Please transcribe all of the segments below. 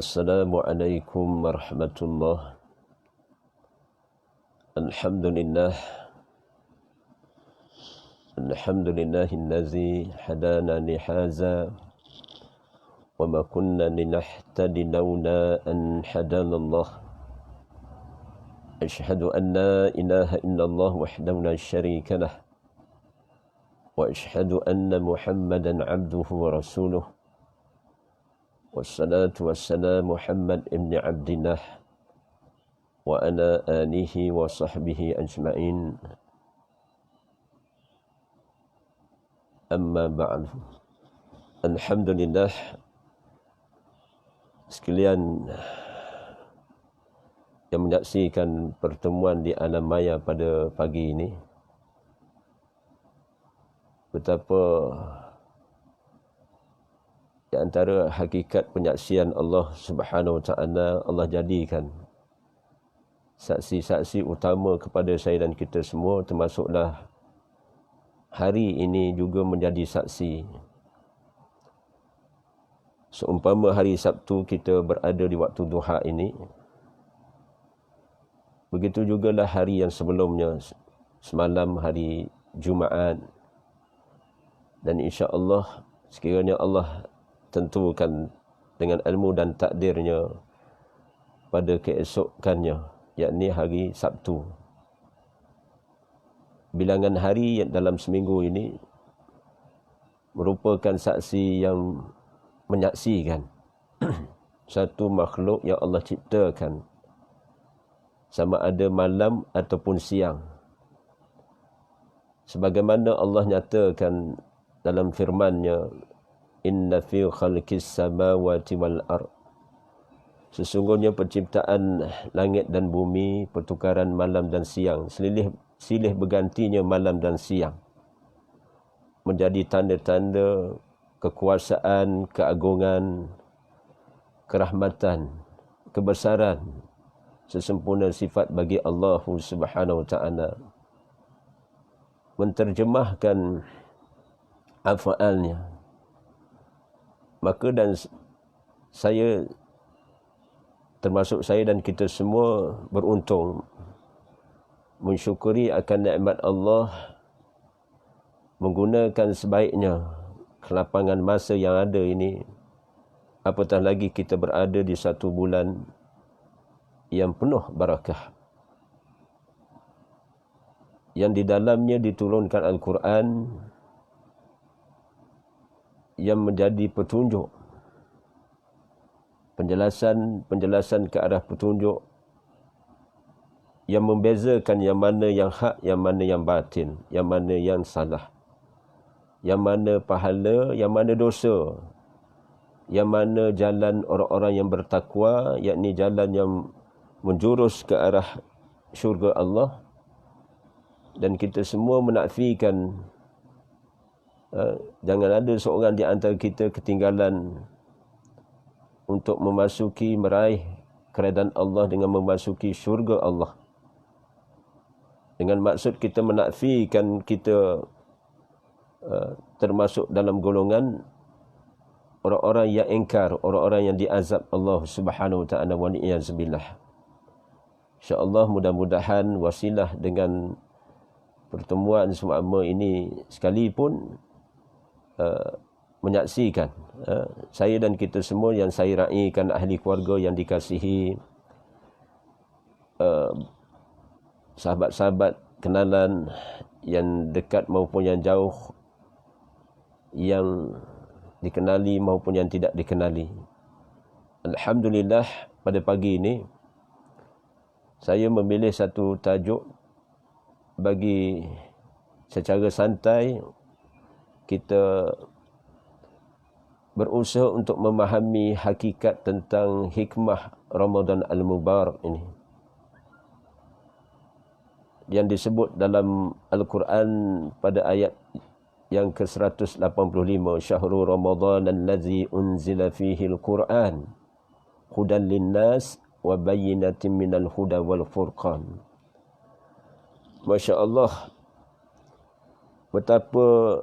Assalamualaikum warahmatullahi. Alhamdulillah. Alhamdulillahillazi hadana lihaza wa ma kunna linahtadi laula an hadana Allah. Ashhadu an la ilaha illallah wahdahu la syarika lah. Wa ashhadu anna Muhammadan abduhu wa rasuluh. Wassalatu wassalamu Muhammad ibn Abdillah wa ala alihi wa sahbihi ajma'in. Amma ba'du. Alhamdulillah, sekalian yang menyaksikan pertemuan di alam maya pada pagi ini, betapa di antara hakikat penyaksian Allah Subhanahu Wa Taala, Allah jadikan saksi-saksi utama kepada saya dan kita semua, termasuklah hari ini juga menjadi saksi. Seumpama hari Sabtu kita berada di waktu duha ini, begitu jugalah hari yang sebelumnya, semalam hari Jumaat. Dan insya-Allah sekiranya Allah tentukan dengan ilmu dan takdirnya pada keesokannya, yakni hari Sabtu. Bilangan hari dalam seminggu ini merupakan saksi yang menyaksikan satu makhluk yang Allah ciptakan, sama ada malam ataupun siang. Sebagaimana Allah nyatakan dalam firman-Nya, inna fi khalqis samawati wal ard. Sesungguhnya penciptaan langit dan bumi, pertukaran malam dan siang, silih bergantinya malam dan siang, menjadi tanda-tanda kekuasaan, keagungan, kerahmatan, kebesaran, sesempurna sifat bagi Allah Subhanahu Wa Taala. Menterjemahkan af'alnya, maka dan saya, termasuk saya dan kita semua, beruntung mensyukuri akan nikmat Allah, menggunakan sebaiknya kelapangan masa yang ada ini, apatah lagi kita berada di satu bulan yang penuh barakah, yang di dalamnya diturunkan Al-Quran yang menjadi petunjuk, penjelasan ke arah petunjuk yang membezakan yang mana yang hak, yang mana yang batin, yang mana yang salah, yang mana pahala, yang mana dosa, yang mana jalan orang-orang yang bertakwa, yakni jalan yang menjurus ke arah syurga Allah. Dan kita semua menafikan, jangan ada seorang di antara kita ketinggalan untuk meraih keredaan Allah dengan memasuki syurga Allah. Dengan maksud kita menafikan kita termasuk dalam golongan orang-orang yang ingkar, orang-orang yang diazab Allah Subhanahu Wa Taala, wa ni'yazubillah. InsyaAllah mudah-mudahan wasilah dengan pertemuan seumpama ini sekalipun menyaksikan saya dan kita semua yang saya raikan, ahli keluarga yang dikasihi, sahabat-sahabat kenalan yang dekat maupun yang jauh, yang dikenali maupun yang tidak dikenali. Alhamdulillah, pada pagi ini saya memilih satu tajuk bagi secara santai kita berusaha untuk memahami hakikat tentang hikmah Ramadan Al-Mubarak ini, yang disebut dalam Al-Quran pada ayat yang ke-185, Syahrul Ramadan allazi unzila fihi al-Quran hudan linnas wa bayyinatin minal huda wal furqan. Masya Allah, betapa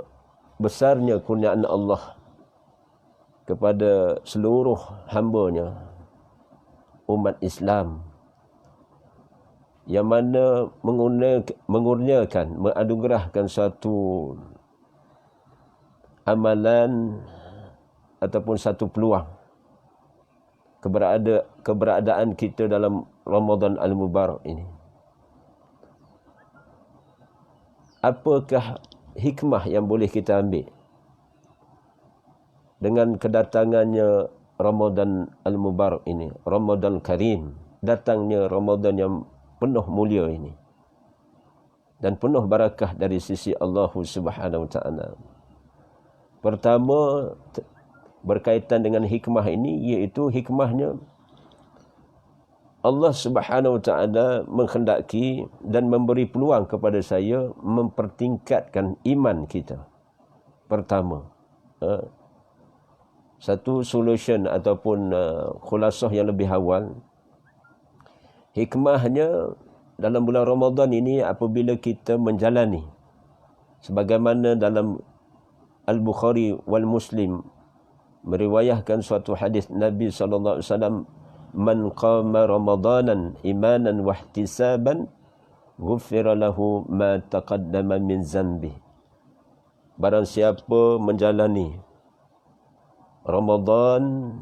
besarnya kurniaan Allah kepada seluruh hamba-Nya, umat Islam, yang mana mengurniakan, menganugerahkan suatu amalan ataupun satu peluang keberadaan kita dalam Ramadan Al-Mubarak ini. Apakah hikmah yang boleh kita ambil dengan kedatangannya Ramadan Al-Mubarak ini, Ramadan Karim, datangnya Ramadan yang penuh mulia ini dan penuh barakah dari sisi Allah Subhanahu Wa Taala. Pertama, berkaitan dengan hikmah ini, iaitu hikmahnya Allah Subhanahu Wa Taala menghendaki dan memberi peluang kepada saya mempertingkatkan iman kita. Pertama, satu solution ataupun khulasah yang lebih awal, hikmahnya dalam bulan Ramadan ini apabila kita menjalani sebagaimana dalam Al-Bukhari wal Muslim meriwayatkan suatu hadis Nabi SAW, man qama ramadanan imanan wa ihtisaban ghufira lahu ma taqaddama min zanbi. Barang siapa menjalani Ramadan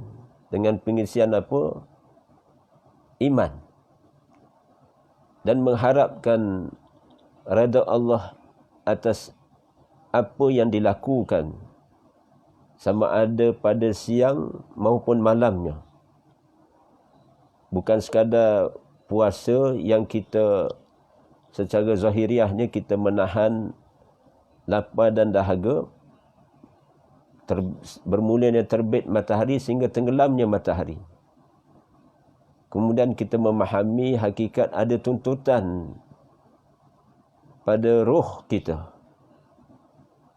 dengan pengisian apa? Iman, dan mengharapkan redha Allah atas apa yang dilakukan, sama ada pada siang maupun malamnya. Bukan sekadar puasa yang kita secara zahiriahnya kita menahan lapar dan dahaga, bermulanya terbit matahari sehingga tenggelamnya matahari. Kemudian kita memahami hakikat ada tuntutan pada roh kita,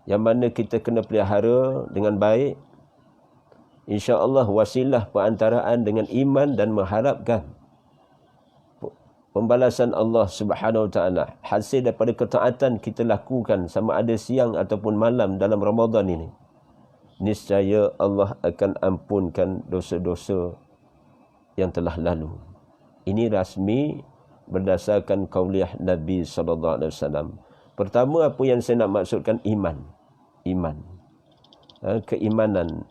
yang mana kita kena pelihara dengan baik. InsyaAllah wasilah perantaraan dengan iman dan mengharapkan pembalasan Allah Subhanahu Wa Taala hasil daripada ketaatan kita lakukan sama ada siang ataupun malam dalam Ramadan ini. Niscaya Allah akan ampunkan dosa-dosa yang telah lalu. Ini rasmi berdasarkan kauliah Nabi SAW. Pertama, apa yang saya nak maksudkan, iman. Keimanan.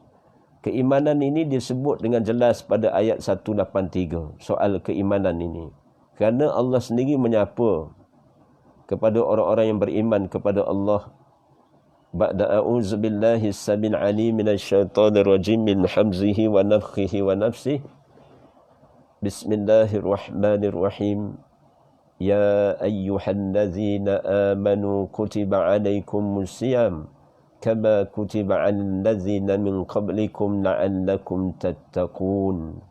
Keimanan ini disebut dengan jelas pada ayat 183, soal keimanan ini. Kerana Allah sendiri menyapa kepada orang-orang yang beriman kepada Allah. Ba'da a'udzu billahi as-samil 'alim minasyaitonir rajim min hamzihi wa nafthihi wa nafsihi. Bismillahirrahmanirrahim. Ya ayyuhallazina amanu kutiba 'alaikumus syiyam kama kutiba 'alal ladzina min qablikum la'allakum tattaqun.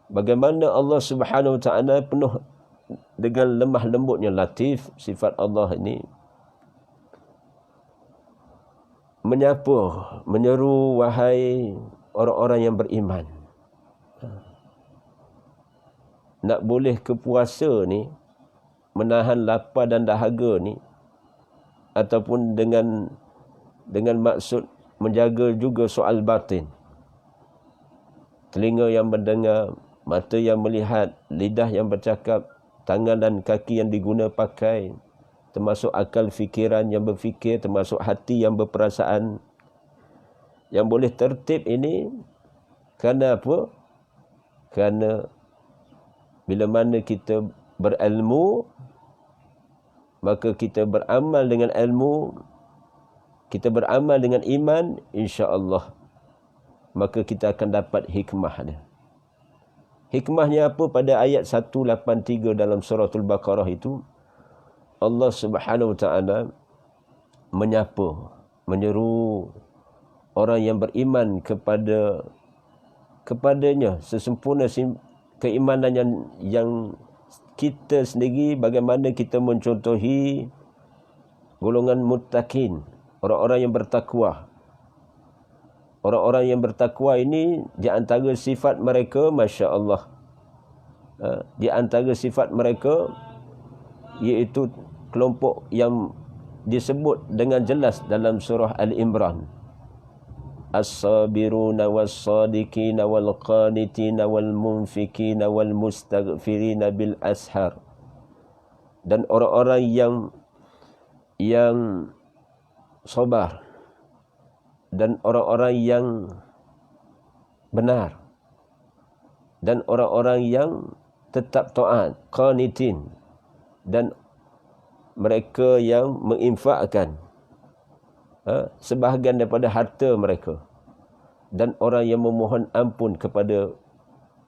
Bagaimana Allah Subhanahu Wa Taala penuh dengan lemah lembutnya, latif, sifat Allah ini, menyapa, menyeru, wahai orang-orang yang beriman. Nak boleh ke puasa ni, menahan lapar dan dahaga ni, ataupun dengan maksud menjaga juga soal batin. Telinga yang mendengar, mata yang melihat, lidah yang bercakap, tangan dan kaki yang diguna pakai, termasuk akal fikiran yang berfikir, termasuk hati yang berperasaan, yang boleh tertib ini. Kerana apa? Kerana bila mana kita berilmu, maka kita beramal dengan ilmu, kita beramal dengan iman, insya-Allah maka kita akan dapat hikmah dia. Hikmahnya apa? Pada ayat 183 dalam suratul Baqarah itu, Allah Subhanahu Wa Taala menyapa, menyeru orang yang beriman kepadanya sesempurna keimanan yang kita sendiri, bagaimana kita mencontohi golongan muttaqin, orang-orang yang bertakwa. Orang-orang yang bertakwa ini, di antara sifat mereka, Masya Allah, di antara sifat mereka iaitu kelompok yang disebut dengan jelas dalam surah Al-Imran. as-sabiruna was-sadiqina wal-qanitina wal-munfikina wal-mustaghfirina bil ashar. Dan orang-orang yang sabar, dan orang-orang yang benar, dan orang-orang yang tetap taat, qanitin, dan mereka yang menginfakkan sebahagian daripada harta mereka, dan orang yang memohon ampun kepada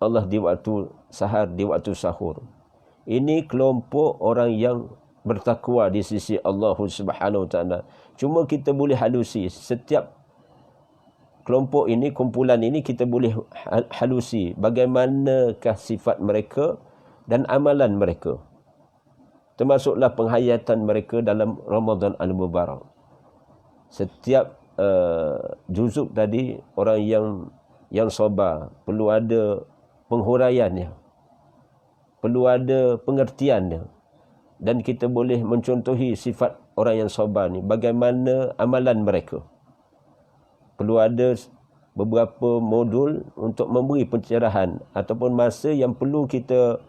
Allah di waktu sahar, di waktu sahur. Ini kelompok orang yang bertakwa di sisi Allah Subhanahu Wa Taala. Cuma kita boleh halusi setiap kelompok ini, kumpulan ini kita boleh halusi bagaimanakah sifat mereka dan amalan mereka. Termasuklah penghayatan mereka dalam Ramadan Al-Mubarak. Setiap juzuk tadi, orang yang sabar perlu ada penghuraiannya, perlu ada pengertiannya, dan kita boleh mencontohi sifat orang yang sabar ni, bagaimana amalan mereka. Perlu ada beberapa modul untuk memberi pencerahan ataupun masa yang perlu kita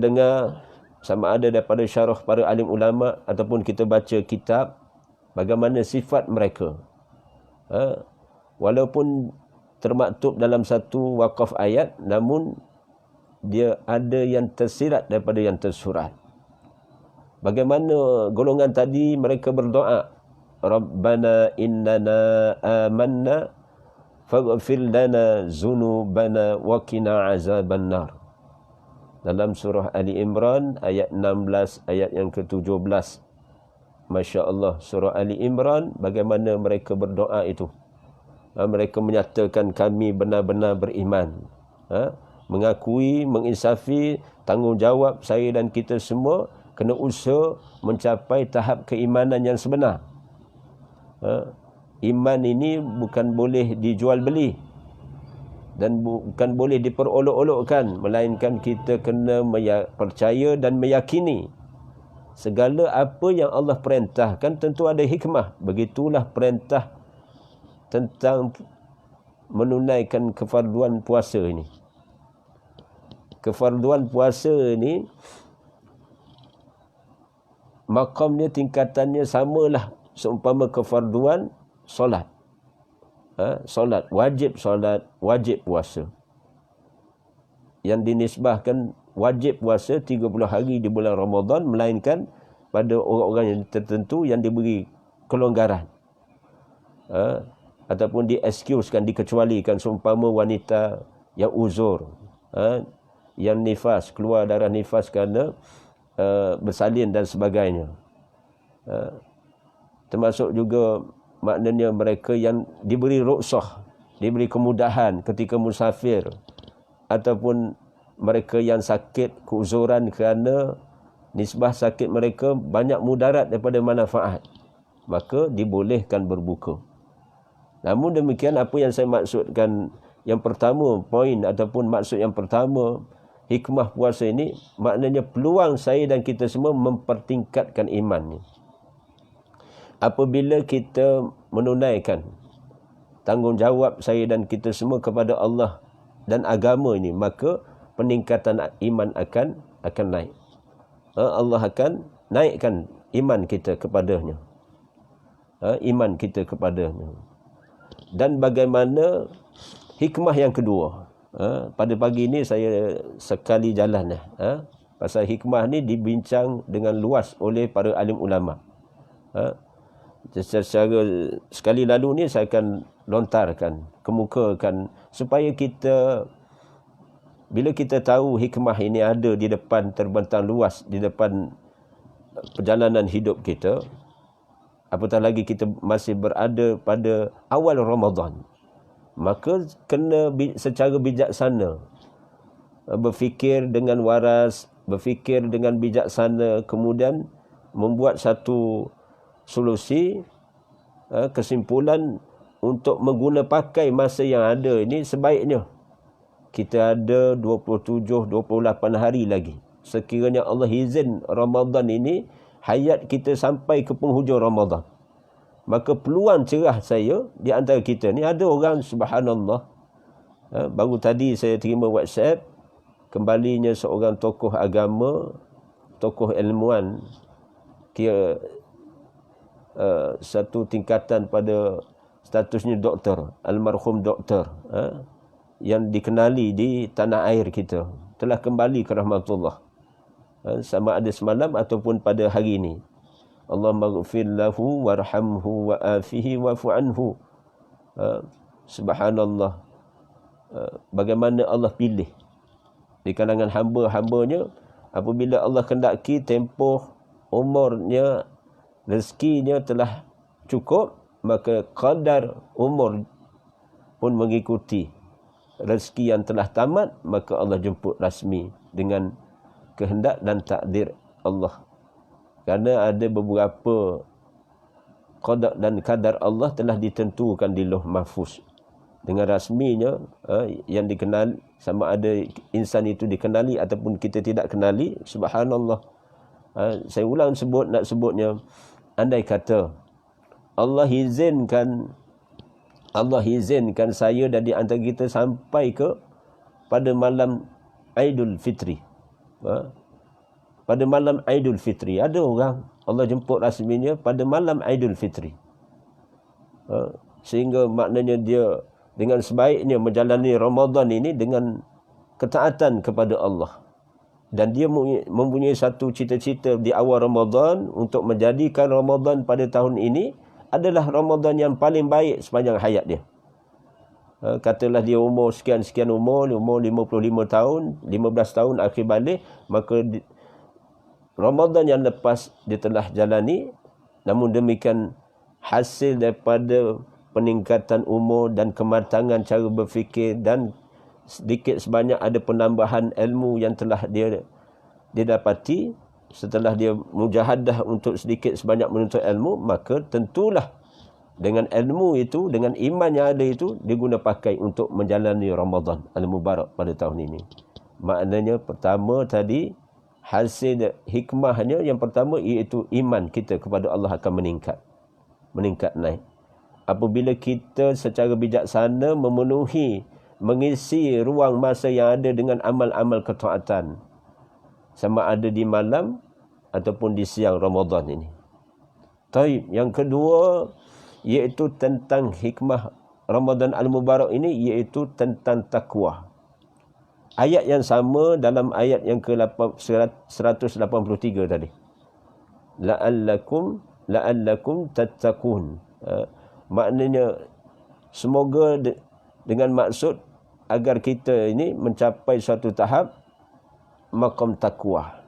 dengar, sama ada daripada syarah para alim ulama ataupun kita baca kitab, bagaimana sifat mereka. Walaupun termaktub dalam satu waqaf ayat, namun dia ada yang tersirat daripada yang tersurat. Bagaimana golongan tadi mereka berdoa, Rabbana innana amanna faghfir lana zunubana wa qina azaban nar. Dalam surah Ali Imran ayat 16, ayat yang ke-17. Masya Allah, surah Ali Imran, bagaimana mereka berdoa itu. Mereka menyatakan kami benar-benar beriman. Mengakui, menginsafi tanggungjawab saya dan kita semua kena usaha mencapai tahap keimanan yang sebenar. Iman ini bukan boleh dijual beli dan bukan boleh diperolok-olokkan, melainkan kita kena percaya dan meyakini segala apa yang Allah perintahkan tentu ada hikmah. Begitulah perintah tentang menunaikan kefarduan puasa ini. Kefarduan puasa ini makamnya, tingkatannya samalah seumpama kefarduan solat. Solat, wajib puasa. Yang dinisbahkan wajib puasa 30 hari di bulan Ramadan, melainkan pada orang-orang yang tertentu yang diberi kelonggaran. Ataupun di-excusekan, dikecualikan, seumpama wanita yang uzur, yang nifas, keluar darah nifas kerana bersalin dan sebagainya. Termasuk juga maknanya mereka yang diberi ruksah, diberi kemudahan ketika musafir, ataupun mereka yang sakit keuzuran kerana nisbah sakit mereka banyak mudarat daripada manfaat, maka dibolehkan berbuka. Namun demikian, apa yang saya maksudkan yang pertama, poin ataupun maksud yang pertama, hikmah puasa ini maknanya peluang saya dan kita semua mempertingkatkan iman ni. Apabila kita menunaikan tanggungjawab saya dan kita semua kepada Allah dan agama ini, maka peningkatan iman akan naik. Allah akan naikkan iman kita kepadanya. Iman kita kepadanya. Dan bagaimana hikmah yang kedua. Pada pagi ini saya sekali jalan pasal hikmah ni dibincang dengan luas oleh para alim ulama. Secara sekali lalu ni saya akan lontarkan, kemukakan, supaya kita, bila kita tahu hikmah ini ada di depan, terbentang luas di depan perjalanan hidup kita, apatah lagi kita masih berada pada awal Ramadan, maka kena secara bijaksana berfikir dengan waras, berfikir dengan bijaksana, kemudian membuat satu solusi, kesimpulan untuk mengguna pakai masa yang ada ini sebaiknya. Kita ada 27-28 hari lagi. Sekiranya Allah izin Ramadan ini, hayat kita sampai ke penghujung Ramadan, maka peluang cerah saya di antara kita ni, ada orang subhanallah, baru tadi saya terima WhatsApp, kembalinya seorang tokoh agama, tokoh ilmuwan, kira satu tingkatan pada statusnya doktor, almarhum doktor, yang dikenali di tanah air kita, telah kembali ke rahmatullah, sama ada semalam ataupun pada hari ini. Allahumma ghfir lahu warhamhu wa'afihi wa'fu anhu. Subhanallah, bagaimana Allah pilih di kalangan hamba-hambanya, apabila Allah kendaki tempoh umurnya, rezekinya telah cukup, maka qadar umur pun mengikuti rezeki yang telah tamat, maka Allah jemput rasmi dengan kehendak dan takdir Allah. Kerana ada beberapa qada dan kadar Allah telah ditentukan di Lauh Mahfuz dengan rasminya, yang dikenal, sama ada insan itu dikenali ataupun kita tidak kenali. Subhanallah, saya ulang nak sebutnya, andai kata Allah izinkan saya dan di antara kita sampai ke pada malam Aidul Fitri, pada malam Aidul Fitri, ada orang Allah jemput rasminya pada malam Aidul Fitri, sehingga maknanya dia dengan sebaiknya menjalani Ramadan ini dengan ketaatan kepada Allah, dan dia mempunyai satu cita-cita di awal Ramadan untuk menjadikan Ramadan pada tahun ini adalah Ramadan yang paling baik sepanjang hayat dia. Katalah dia umur sekian-sekian umur 55 tahun, 15 tahun akhir balik, maka Ramadan yang lepas dia telah jalani. Namun demikian, hasil daripada peningkatan umur dan kematangan cara berfikir, dan sedikit sebanyak ada penambahan ilmu yang telah dia dapati setelah dia mujahadah untuk sedikit sebanyak menuntut ilmu, maka tentulah dengan ilmu itu, dengan iman yang ada itu, dia guna pakai untuk menjalani Ramadan Al-Mubarak pada tahun ini. Maknanya pertama tadi, hasil hikmahnya yang pertama iaitu iman kita kepada Allah akan meningkat naik. Apabila kita secara bijaksana mengisi ruang masa yang ada dengan amal-amal ketaatan, sama ada di malam ataupun di siang Ramadan ini. Taib. Yang kedua iaitu tentang hikmah Ramadan Al-Mubarak ini, iaitu tentang takwa. Ayat yang sama dalam ayat yang ke-183 tadi. La'allakum tattaqun. Maknanya semoga dengan maksud agar kita ini mencapai suatu tahap maqam takwa.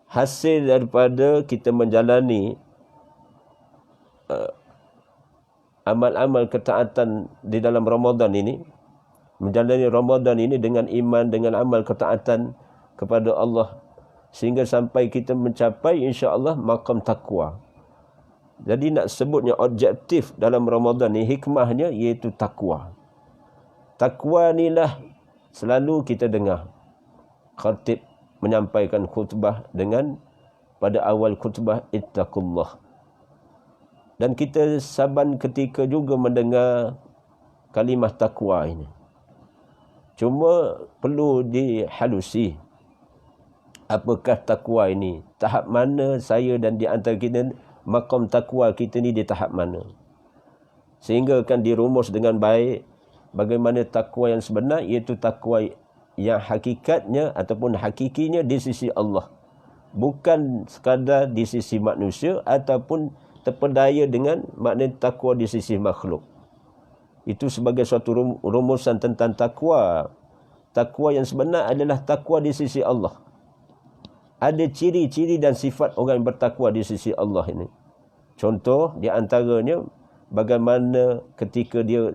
Hasil daripada kita menjalani amal-amal ketaatan di dalam Ramadan ini, menjalani Ramadan ini dengan iman, dengan amal ketaatan kepada Allah, sehingga sampai kita mencapai insya-Allah maqam takwa. Jadi nak sebutnya objektif dalam Ramadan ni, hikmahnya iaitu takwa. Takwa inilah selalu kita dengar khatib menyampaikan khutbah dengan pada awal khutbah ittaqullah. Dan kita saban ketika juga mendengar kalimah takwa ini. Cuma perlu dihalusi. Apakah takwa ini? Tahap mana saya dan di antara kita, maqam takwa kita ni di tahap mana? Sehingga akan dirumus dengan baik bagaimana takwa yang sebenar, iaitu takwa yang hakikatnya ataupun hakikinya di sisi Allah. Bukan sekadar di sisi manusia ataupun terpedaya dengan makna takwa di sisi makhluk. Itu sebagai suatu rumusan tentang takwa. Takwa yang sebenar adalah takwa di sisi Allah. Ada ciri-ciri dan sifat orang yang bertakwa di sisi Allah ini. Contoh di antaranya, bagaimana ketika dia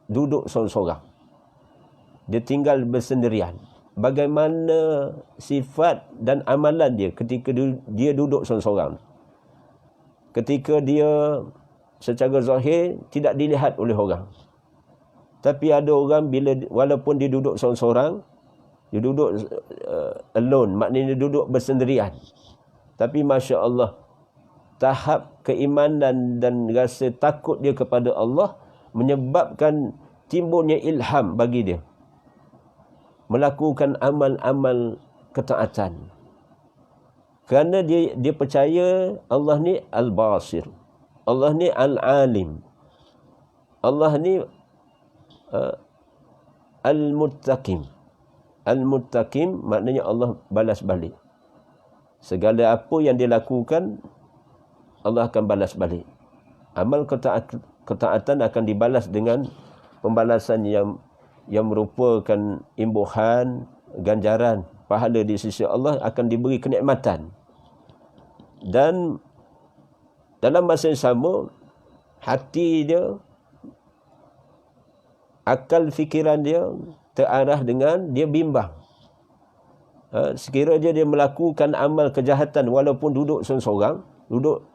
duduk seorang-seorang, dia tinggal bersendirian. Bagaimana sifat dan amalan dia ketika dia duduk seorang-seorang. Ketika dia secara zahir tidak dilihat oleh orang. Tapi ada orang bila walaupun dia duduk seorang-seorang, dia duduk alone, maknanya dia duduk bersendirian. Tapi Masya Allah, tahap keimanan dan rasa takut dia kepada Allah menyebabkan timbulnya ilham bagi dia melakukan amal-amal ketaatan. Kerana dia percaya Allah ni Al-Basir, Allah ni Al-Alim, Allah ni Al-Muttaqim. Al-Muttaqim maknanya Allah balas balik. Segala apa yang dia lakukan, Allah akan balas balik. Amal ketaatan akan dibalas dengan pembalasan yang merupakan imbuhan, ganjaran, pahala di sisi Allah, akan diberi kenikmatan. Dan dalam masa yang sama, hati dia, akal fikiran dia terarah dengan dia bimbang. Sekiranya dia melakukan amal kejahatan walaupun duduk seorang-seorang, duduk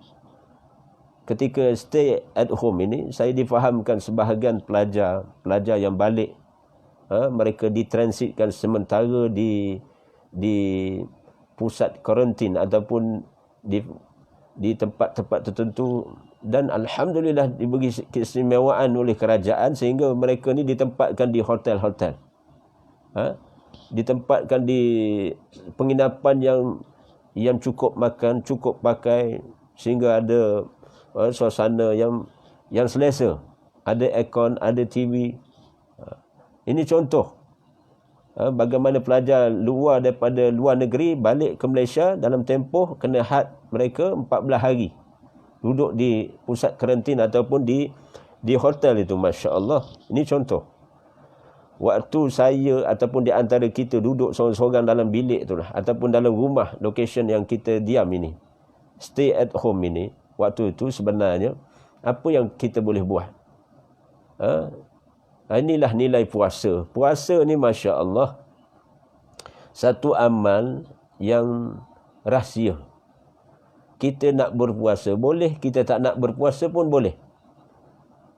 ketika stay at home ini, saya difahamkan sebahagian pelajar yang balik, mereka ditransitkan sementara di pusat karantin ataupun di tempat-tempat tertentu, dan alhamdulillah diberi keistimewaan oleh kerajaan sehingga mereka ni ditempatkan di hotel-hotel, ditempatkan di penginapan yang cukup makan, cukup pakai, sehingga ada suasana yang selesa, ada aircon, ada TV. Ini contoh bagaimana pelajar daripada luar negeri balik ke Malaysia dalam tempoh kena had mereka 14 hari duduk di pusat karantin ataupun di hotel itu. Masya Allah, ini contoh. Waktu saya ataupun di antara kita duduk seorang-seorang dalam bilik itulah, ataupun dalam rumah, location yang kita diam ini, stay at home ini, waktu itu sebenarnya apa yang kita boleh buat? Inilah nilai puasa. Puasa ni Masya Allah satu amal yang rahsia. Kita nak berpuasa boleh, kita tak nak berpuasa pun boleh.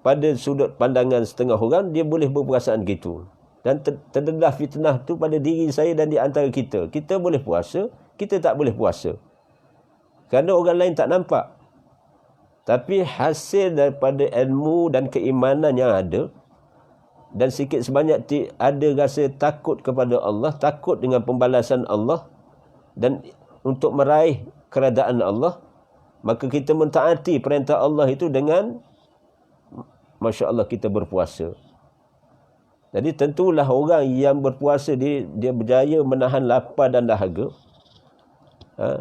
Pada sudut pandangan setengah orang, dia boleh berperasaan gitu. Dan terdedah fitnah tu pada diri saya dan di antara kita. Kita boleh puasa, kita tak boleh puasa. Kerana orang lain tak nampak. Tapi hasil daripada ilmu dan keimanan yang ada, dan sikit sebanyak ada rasa takut kepada Allah, takut dengan pembalasan Allah, dan untuk meraih keredaan Allah, maka kita mentaati perintah Allah itu dengan Masya Allah kita berpuasa. Jadi tentulah orang yang berpuasa dia berjaya menahan lapar dan dahaga.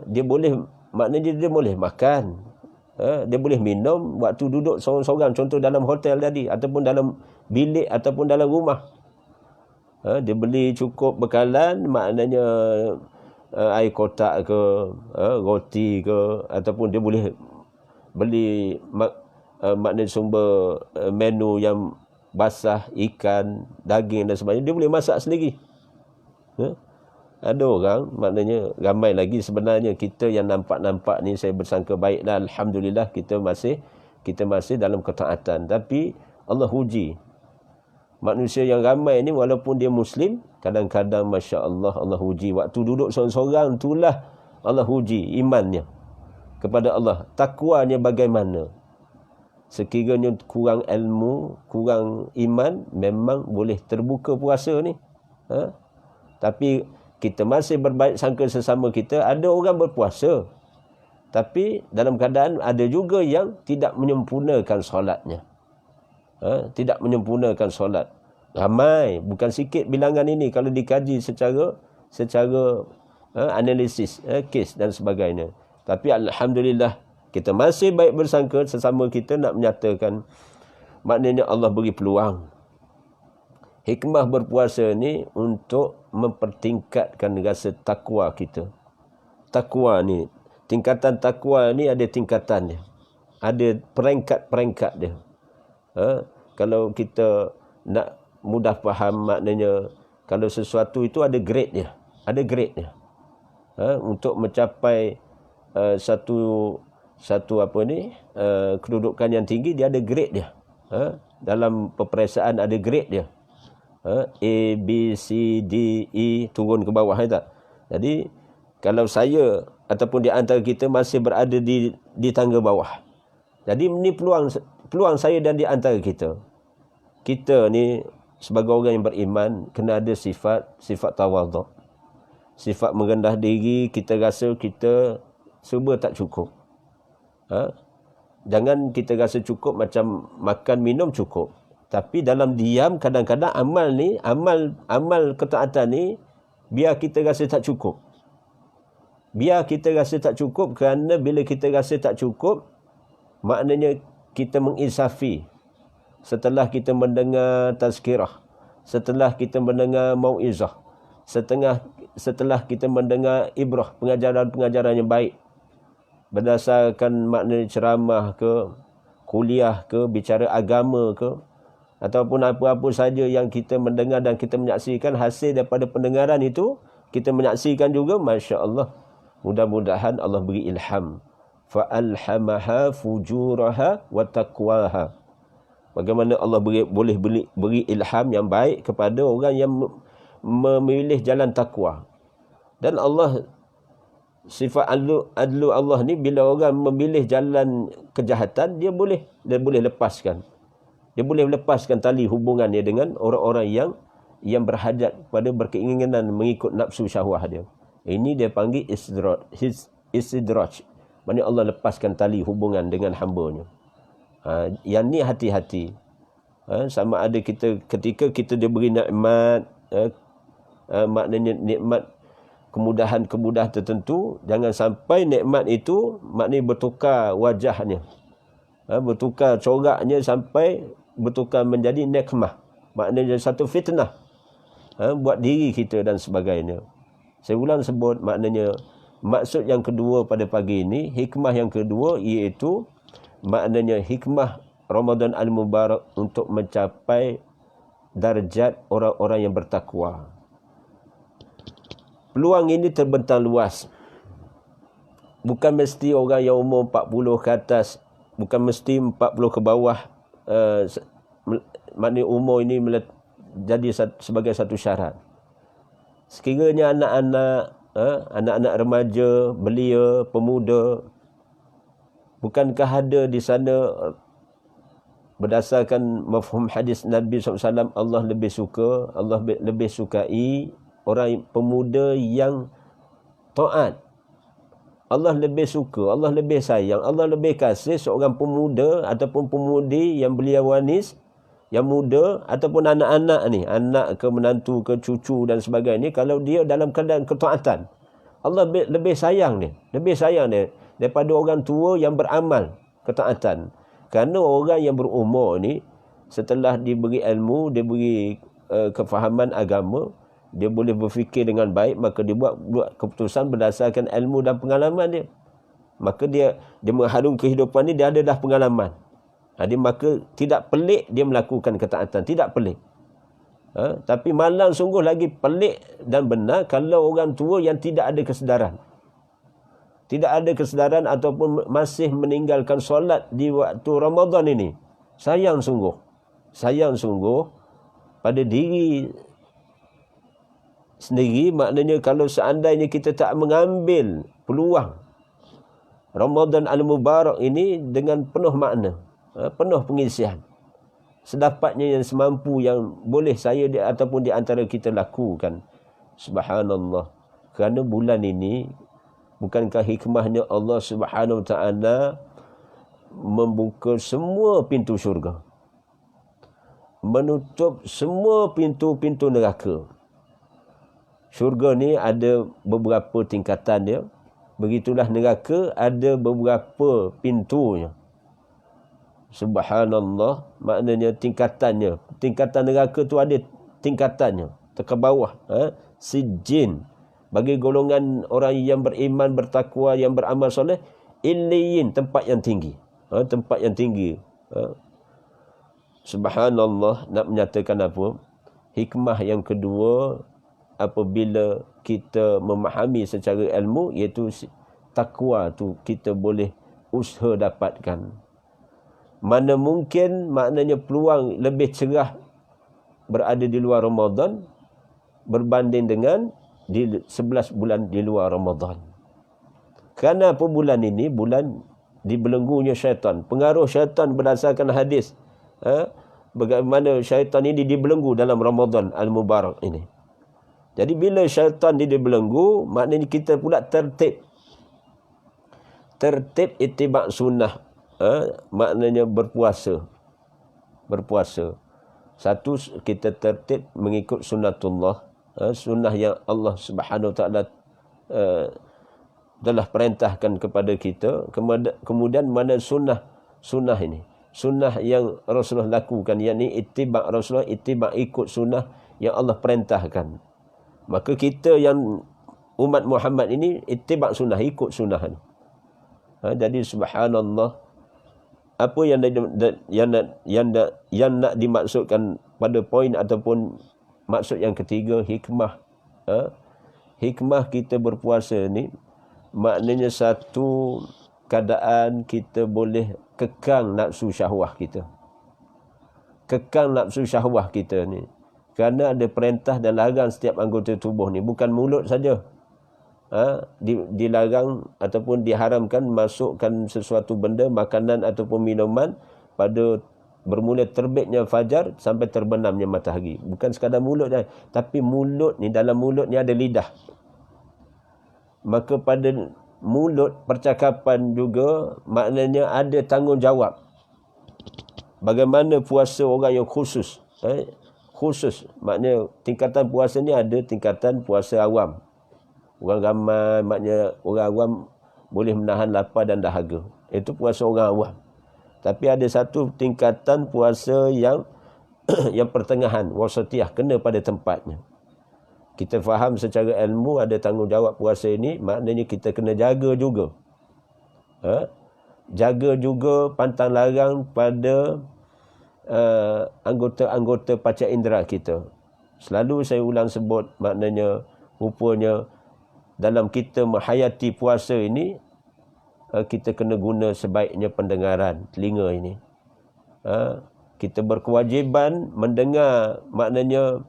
Dia boleh, maknanya dia boleh makan, dia boleh minum waktu duduk seorang-seorang, contoh dalam hotel tadi, ataupun dalam bilik, ataupun dalam rumah. Dia beli cukup bekalan, maknanya air kotak ke, roti ke, ataupun dia boleh beli maknanya sumber menu yang basah, ikan, daging dan sebagainya, dia boleh masak sendiri. Ada orang, maknanya ramai lagi sebenarnya kita yang nampak-nampak ni, saya bersangka baiklah, alhamdulillah kita masih dalam ketaatan. Tapi Allah uji manusia yang ramai ni, walaupun dia Muslim, kadang-kadang Masya Allah, Allah uji. Waktu duduk seorang-seorang itulah Allah uji imannya kepada Allah, takwanya bagaimana. Sekiranya kurang ilmu, kurang iman, memang boleh terbuka puasa ni. Tapi kita masih berbaik sangka sesama kita. Ada orang berpuasa, tapi dalam keadaan ada juga yang tidak menyempurnakan solatnya. Tidak menyempurnakan solat. Ramai, bukan sikit bilangan ini kalau dikaji secara analisis, kes dan sebagainya. Tapi alhamdulillah kita masih baik bersangka sesama kita, nak menyatakan maknanya Allah beri peluang. Hikmah berpuasa ni untuk mempertingkatkan rasa takwa kita. Takwa ni, tingkatan takwa ni ada tingkatan dia. Ada peringkat-peringkat dia. Kalau kita nak mudah faham, maknanya kalau sesuatu itu ada grade dia. Ada grade dia. Untuk mencapai satu kedudukan yang tinggi, dia ada grade dia. Dalam peperiksaan ada grade dia. A, B, C, D, E, turun ke bawah, tak? Jadi kalau saya ataupun di antara kita masih berada di tangga bawah. Jadi ini peluang saya dan di antara kita. Kita ni sebagai orang yang beriman kena ada sifat tawaduk. Sifat merendah diri. Kita rasa kita serba tak cukup. Jangan kita rasa cukup macam makan minum cukup. Tapi dalam diam kadang-kadang amal ketaatan ni biar kita rasa tak cukup. Biar kita rasa tak cukup, kerana bila kita rasa tak cukup, maknanya kita menginsafi. Setelah kita mendengar tazkirah, setelah kita mendengar mau'izah, setelah kita mendengar ibrah, pengajaran-pengajaran yang baik, berdasarkan makna ceramah ke, kuliah ke, bicara agama ke, ataupun apa-apa saja yang kita mendengar dan kita menyaksikan, hasil daripada pendengaran itu, kita menyaksikan juga, Masya Allah. Mudah-mudahan Allah beri ilham. Fa'alhamaha fujuraha wa taqwaha. Bagaimana Allah boleh beri ilham yang baik kepada orang yang memilih jalan takwa. Dan Allah, sifat adlu Allah ni, bila orang memilih jalan kejahatan, dia boleh lepaskan. Dia boleh lepaskan tali hubungannya dengan orang-orang yang berhajat pada berkeinginan mengikut nafsu syahwah dia. Ini dia panggil istidraj. Maksudnya Allah lepaskan tali hubungan dengan hamba-Nya. Yang ni hati-hati. Sama ada kita ketika kita diberi nikmat, maknanya nikmat kemudahan-kemudahan tertentu, jangan sampai nikmat itu maknanya bertukar wajahnya. Bertukar coraknya sampai bertukar menjadi nikmah. Maknanya satu fitnah buat diri kita dan sebagainya. Saya ulang sebut, maknanya maksud yang kedua pada pagi ini, hikmah yang kedua, iaitu maknanya hikmah Ramadan Al-Mubarak untuk mencapai darjat orang-orang yang bertakwa. Peluang ini terbentang luas. Bukan mesti orang yang umur 40 ke atas, bukan mesti 40 ke bawah, maknanya umur ini jadi sebagai satu syarat. Sekiranya anak-anak remaja, belia, pemuda, bukankah ada di sana berdasarkan mafhum hadis Nabi SAW, Allah lebih suka, Allah lebih sukai orang pemuda yang taat. Allah lebih suka, Allah lebih sayang, Allah lebih kasih seorang pemuda ataupun pemudi yang belia wanis, yang muda, ataupun anak-anak ni, anak ke menantu ke cucu dan sebagainya, kalau dia dalam keadaan ketaatan, Allah lebih sayang dia daripada orang tua yang beramal ketaatan. Kerana orang yang berumur ni, setelah diberi ilmu, diberi kefahaman agama, dia boleh berfikir dengan baik, maka dia buat keputusan berdasarkan ilmu dan pengalaman dia. Maka dia mengharung kehidupan ni, dia ada dah pengalaman. Jadi maka tidak pelik dia melakukan ketaatan, tidak pelik. Tapi malang sungguh lagi pelik dan benar kalau orang tua yang tidak ada kesedaran. Tidak ada kesedaran ataupun masih meninggalkan solat di waktu Ramadan ini. Sayang sungguh pada diri sendiri. Maknanya kalau seandainya kita tak mengambil peluang Ramadan Al-Mubarak ini dengan penuh makna, penuh pengisian, sedapatnya yang semampu yang boleh saya ataupun di antara kita lakukan. Subhanallah. Kerana bulan ini, bukankah hikmahnya Allah Subhanahu Wa Taala membuka semua pintu syurga, menutup semua pintu-pintu neraka. Syurga ni ada beberapa tingkatan dia. Begitulah neraka ada beberapa pintunya. Subhanallah, maknanya tingkatannya. Tingkatan neraka tu ada tingkatannya. Ke bawah, sijin. Bagi golongan orang yang beriman, bertakwa, yang beramal soleh, illiyin, tempat yang tinggi. Tempat yang tinggi. Subhanallah, nak menyatakan apa? Hikmah yang kedua, apabila kita memahami secara ilmu, iaitu takwa tu kita boleh usaha dapatkan. Mana mungkin maknanya peluang lebih cerah berada di luar Ramadan berbanding dengan di 11 bulan di luar Ramadan. Kerana apa bulan ini? Bulan dibelenggunya syaitan. Pengaruh syaitan berdasarkan hadis. Bagaimana syaitan ini dibelenggu dalam Ramadan Al-Mubarak ini. Jadi bila syaitan ini dibelenggu, maknanya kita pula tertib. Tertib itibak sunnah. Maknanya berpuasa. Berpuasa. Satu, kita tertib mengikut sunnatullah. Sunnah yang Allah Subhanahu Wa Taala telah perintahkan kepada kita. Kemudian mana sunnah ini, sunnah yang Rasulullah lakukan, yakni ittiba' Rasulullah, ittiba' ikut sunnah yang Allah perintahkan. Maka kita yang umat Muhammad ini ittiba' sunnah, ikut sunnah ini. Jadi subhanallah, apa yang nak dimaksudkan pada poin ataupun maksud yang ketiga, hikmah. Hikmah kita berpuasa ni, maknanya satu keadaan kita boleh kekang nafsu syahwah kita. Kekang nafsu syahwah kita ni. Kerana ada perintah dan larang setiap anggota tubuh ni. Bukan mulut saja. Dilarang ataupun diharamkan masukkan sesuatu benda, makanan ataupun minuman pada bermula terbitnya fajar sampai terbenamnya matahari. Bukan sekadar mulut saja. Tapi mulut ni, dalam mulut ni ada lidah. Maka pada mulut, percakapan juga maknanya ada tanggungjawab. Bagaimana puasa orang yang khusus. Khusus, maknanya tingkatan puasa ni ada tingkatan puasa awam. Orang ramai, maknanya orang awam boleh menahan lapar dan dahaga. Itu puasa orang awam. Tapi ada satu tingkatan puasa yang yang pertengahan, wasatiyah, kena pada tempatnya. Kita faham secara ilmu ada tanggungjawab puasa ini, maknanya kita kena jaga juga. Jaga juga pantang larang pada anggota-anggota panca indera kita. Selalu saya ulang sebut, maknanya rupanya dalam kita menghayati puasa ini, kita kena guna sebaiknya pendengaran telinga ini. Kita berkewajiban mendengar, maknanya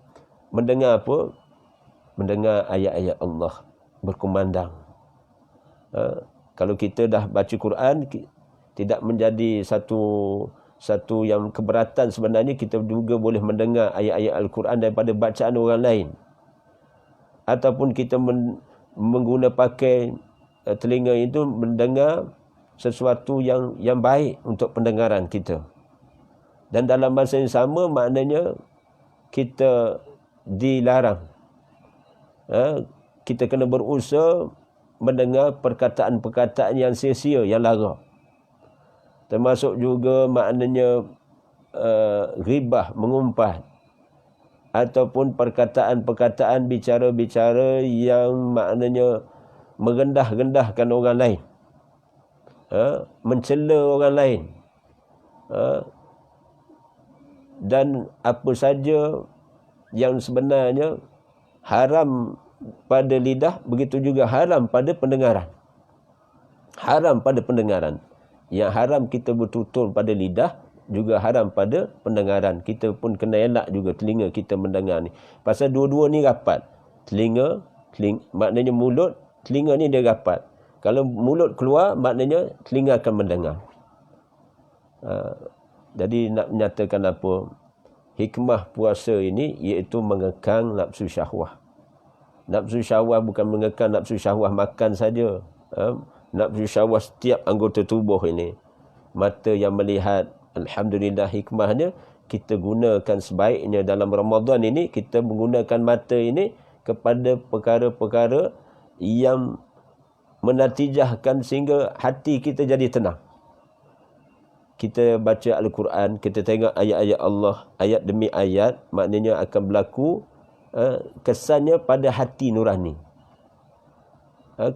mendengar apa? Mendengar ayat-ayat Allah, berkumandang. Kalau kita dah baca Quran, tidak menjadi satu yang keberatan sebenarnya, kita juga boleh mendengar ayat-ayat Al-Quran daripada bacaan orang lain. Ataupun kita mengguna pakai telinga itu mendengar sesuatu yang baik untuk pendengaran kita. Dan dalam masa yang sama, maknanya kita dilarang. Kita kena berusaha mendengar perkataan-perkataan yang sia-sia, yang lara. Termasuk juga maknanya ghibah, mengumpat. Ataupun perkataan-perkataan, bicara-bicara yang maknanya merendah-rendahkan orang lain. Mencela orang lain. Dan apa saja yang sebenarnya haram pada lidah, begitu juga haram pada pendengaran. Haram pada pendengaran. Yang haram kita bertutur pada lidah, juga haram pada pendengaran. Kita pun kena elak juga telinga kita mendengar ni. Pasal dua-dua ni rapat. Telinga, maknanya mulut, telinga ni dia rapat. Kalau mulut keluar, maknanya telinga akan mendengar. Jadi nak menyatakan apa? Hikmah puasa ini iaitu mengekang nafsu syahwah. Nafsu syahwah bukan mengekang nafsu syahwah makan saja. Nafsu syahwah setiap anggota tubuh ini. Mata yang melihat, alhamdulillah hikmahnya kita gunakan sebaiknya dalam Ramadan ini. Kita menggunakan mata ini kepada perkara-perkara yang menatijahkan sehingga hati kita jadi tenang. Kita baca Al-Quran, kita tengok ayat-ayat Allah, ayat demi ayat, maknanya akan berlaku kesannya pada hati nurani.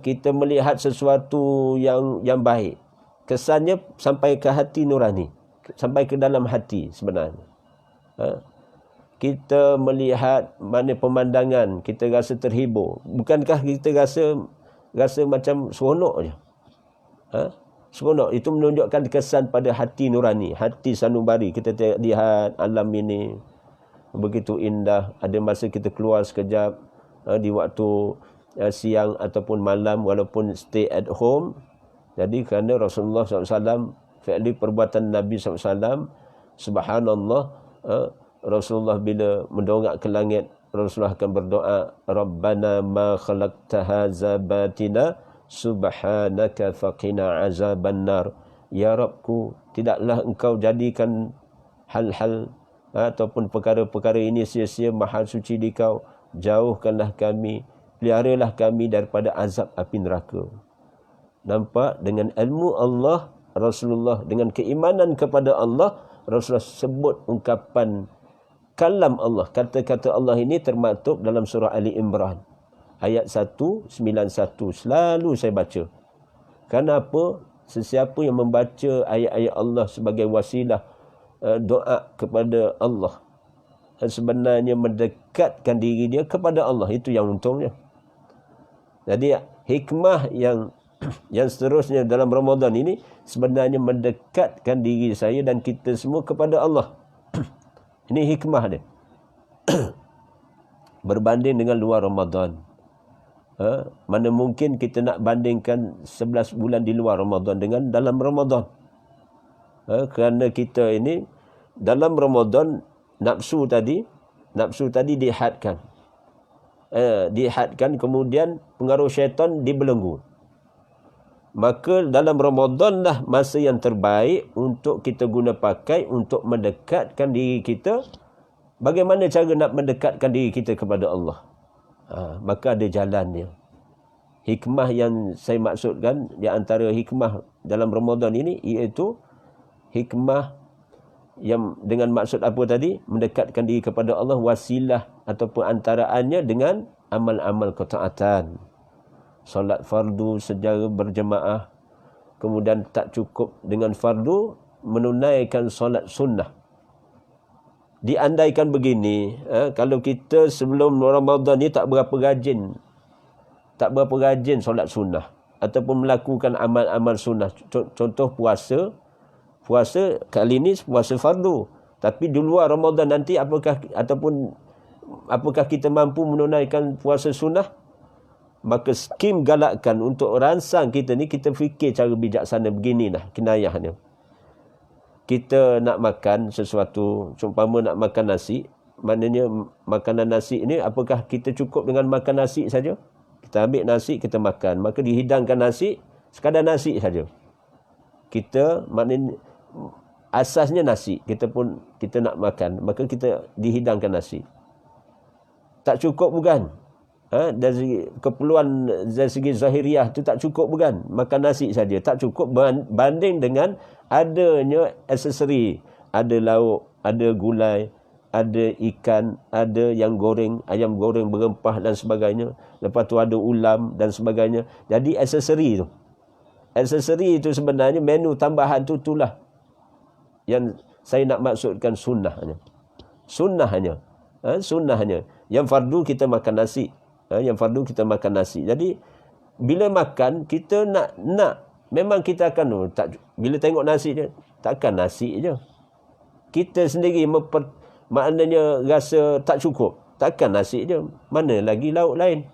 Kita melihat sesuatu yang baik, kesannya sampai ke hati nurani, sampai ke dalam hati sebenarnya. Kita melihat mana pemandangan, kita rasa terhibur. Bukankah kita rasa macam seronok je? Seronok, itu menunjukkan kesan pada hati nurani, hati sanubari. Kita lihat alam ini begitu indah. Ada masa kita keluar sekejap di waktu siang ataupun malam walaupun stay at home. Jadi kerana Rasulullah SAW, fi'li perbuatan Nabi SAW, subhanallah, Rasulullah bila mendongak ke langit, Rasulullah akan berdoa, Rabbana ma khalaqta hadza batina subhanaka faqina azaban nar. Ya Rabbku, tidaklah engkau jadikan hal-hal ataupun perkara-perkara ini sia-sia, maha suci di kau. Jauhkanlah kami, peliharalah kami daripada azab api neraka. Nampak, dengan ilmu Allah, Rasulullah dengan keimanan kepada Allah, Rasulullah sebut ungkapan kalam Allah, kata-kata Allah ini termaktub dalam surah Ali Imran ayat 191. Selalu saya baca. Kenapa? Sesiapa yang membaca ayat-ayat Allah sebagai wasilah doa kepada Allah, sebenarnya mendekatkan diri dia kepada Allah. Itu yang untungnya. Jadi hikmah yang seterusnya dalam Ramadan ini sebenarnya mendekatkan diri saya dan kita semua kepada Allah. Ini hikmah dia. Berbanding dengan luar Ramadan. Mana mungkin kita nak bandingkan 11 bulan di luar Ramadan dengan dalam Ramadan. Kerana kita ini dalam Ramadan nafsu tadi dihadkan. Dihadkan, kemudian pengaruh syaitan dibelenggu. Maka dalam Ramadan lah masa yang terbaik untuk kita guna pakai untuk mendekatkan diri kita. Bagaimana cara nak mendekatkan diri kita kepada Allah? Maka ada jalannya. Hikmah yang saya maksudkan, di antara hikmah dalam Ramadan ini, iaitu hikmah yang dengan maksud apa tadi? Mendekatkan diri kepada Allah, wasilah ataupun antaraannya dengan amal-amal ketaatan. Solat fardu secara berjemaah. Kemudian tak cukup dengan fardu, menunaikan solat sunnah. Diandaikan begini, kalau kita sebelum Ramadan ni tak berapa rajin solat sunnah ataupun melakukan amal-amal sunnah. Contoh puasa kali ni puasa fardu, tapi di luar Ramadan nanti apakah kita mampu menunaikan puasa sunnah? Maka skim galakkan untuk rangsang kita ni, kita fikir cara bijaksana beginilah kinayahnya. Kita nak makan sesuatu, seumpama nak makan nasi, maknanya makanan nasi ini, apakah kita cukup dengan makan nasi saja? Kita ambil nasi, kita makan, maka dihidangkan nasi, sekadar nasi saja. Kita maknanya asasnya nasi, kita nak makan, maka kita dihidangkan nasi. Tak cukup bukan? Dari segi keperluan, dari segi zahiriah tu tak cukup bukan? Makan nasi saja tak cukup, banding dengan adanya aksesori, ada lauk, ada gulai, ada ikan, ada yang goreng, ayam goreng berempah dan sebagainya. Lepas tu ada ulam dan sebagainya. Jadi aksesori itu sebenarnya menu tambahan tu, itulah yang saya nak maksudkan sunnahnya. Sunnahnya. Yang fardu kita makan nasi. Jadi bila makan kita nak memang kita akan bila tengok nasi je, takkan nasi je. Kita sendiri maknanya rasa tak cukup, takkan nasi je. Mana lagi lauk lain?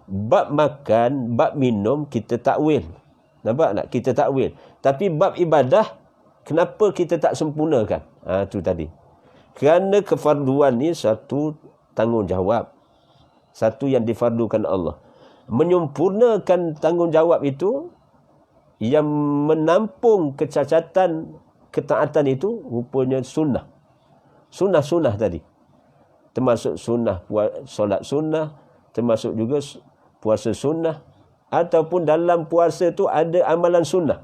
Bab makan, bab minum kita takwil. Nampak tak? Kita takwil. Tapi bab ibadah, kenapa kita tak sempurnakan? Tu tadi. Kerana kefarduan ni satu tanggungjawab. Satu yang difardukan Allah. Menyempurnakan tanggungjawab itu, yang menampung kecacatan ketaatan itu, rupanya sunnah. Sunnah tadi. Termasuk sunnah solat sunnah, termasuk juga puasa sunnah, ataupun dalam puasa tu ada amalan sunnah.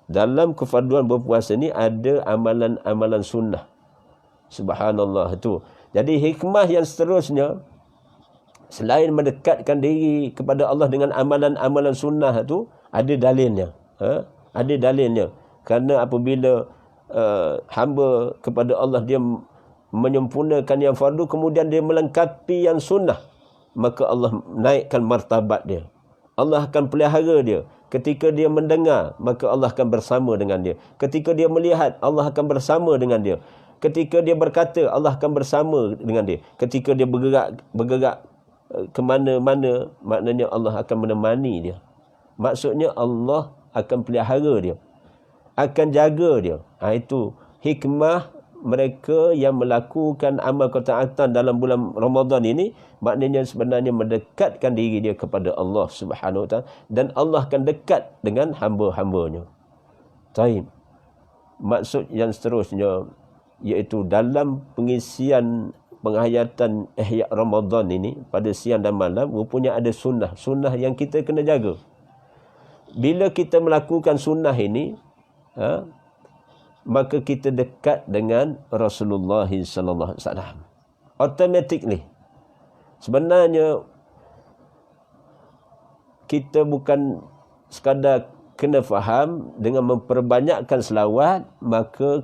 Dalam kefarduan berpuasa ni ada amalan-amalan sunnah. Subhanallah tu. Jadi hikmah yang seterusnya, selain mendekatkan diri kepada Allah dengan amalan-amalan sunnah tu, ada dalilnya. Ada dalilnya. Kerana apabila hamba kepada Allah, dia menyempurnakan yang fardu, kemudian dia melengkapi yang sunnah, maka Allah naikkan martabat dia. Allah akan pelihara dia. Ketika dia mendengar, maka Allah akan bersama dengan dia. Ketika dia melihat, Allah akan bersama dengan dia. ketika dia berkata, Allah akan bersama dengan dia. Ketika dia bergerak ke mana-mana, maknanya Allah akan menemani dia. Maksudnya Allah akan pelihara dia, akan jaga dia. Itu hikmah mereka yang melakukan amal ketaatan dalam bulan Ramadan ini, maknanya sebenarnya mendekatkan diri dia kepada Allah Subhanahu Wa Taala, dan Allah akan dekat dengan hamba-hambanya. Taib. Maksud yang seterusnya, iaitu dalam pengisian penghayatan Ihya Ramadan ini pada siang dan malam, rupanya ada sunnah yang kita kena jaga. Bila kita melakukan sunnah ini, maka kita dekat dengan Rasulullah sallallahu alaihi wasallam. Automatically. Sebenarnya kita bukan sekadar kena faham dengan memperbanyakkan selawat, maka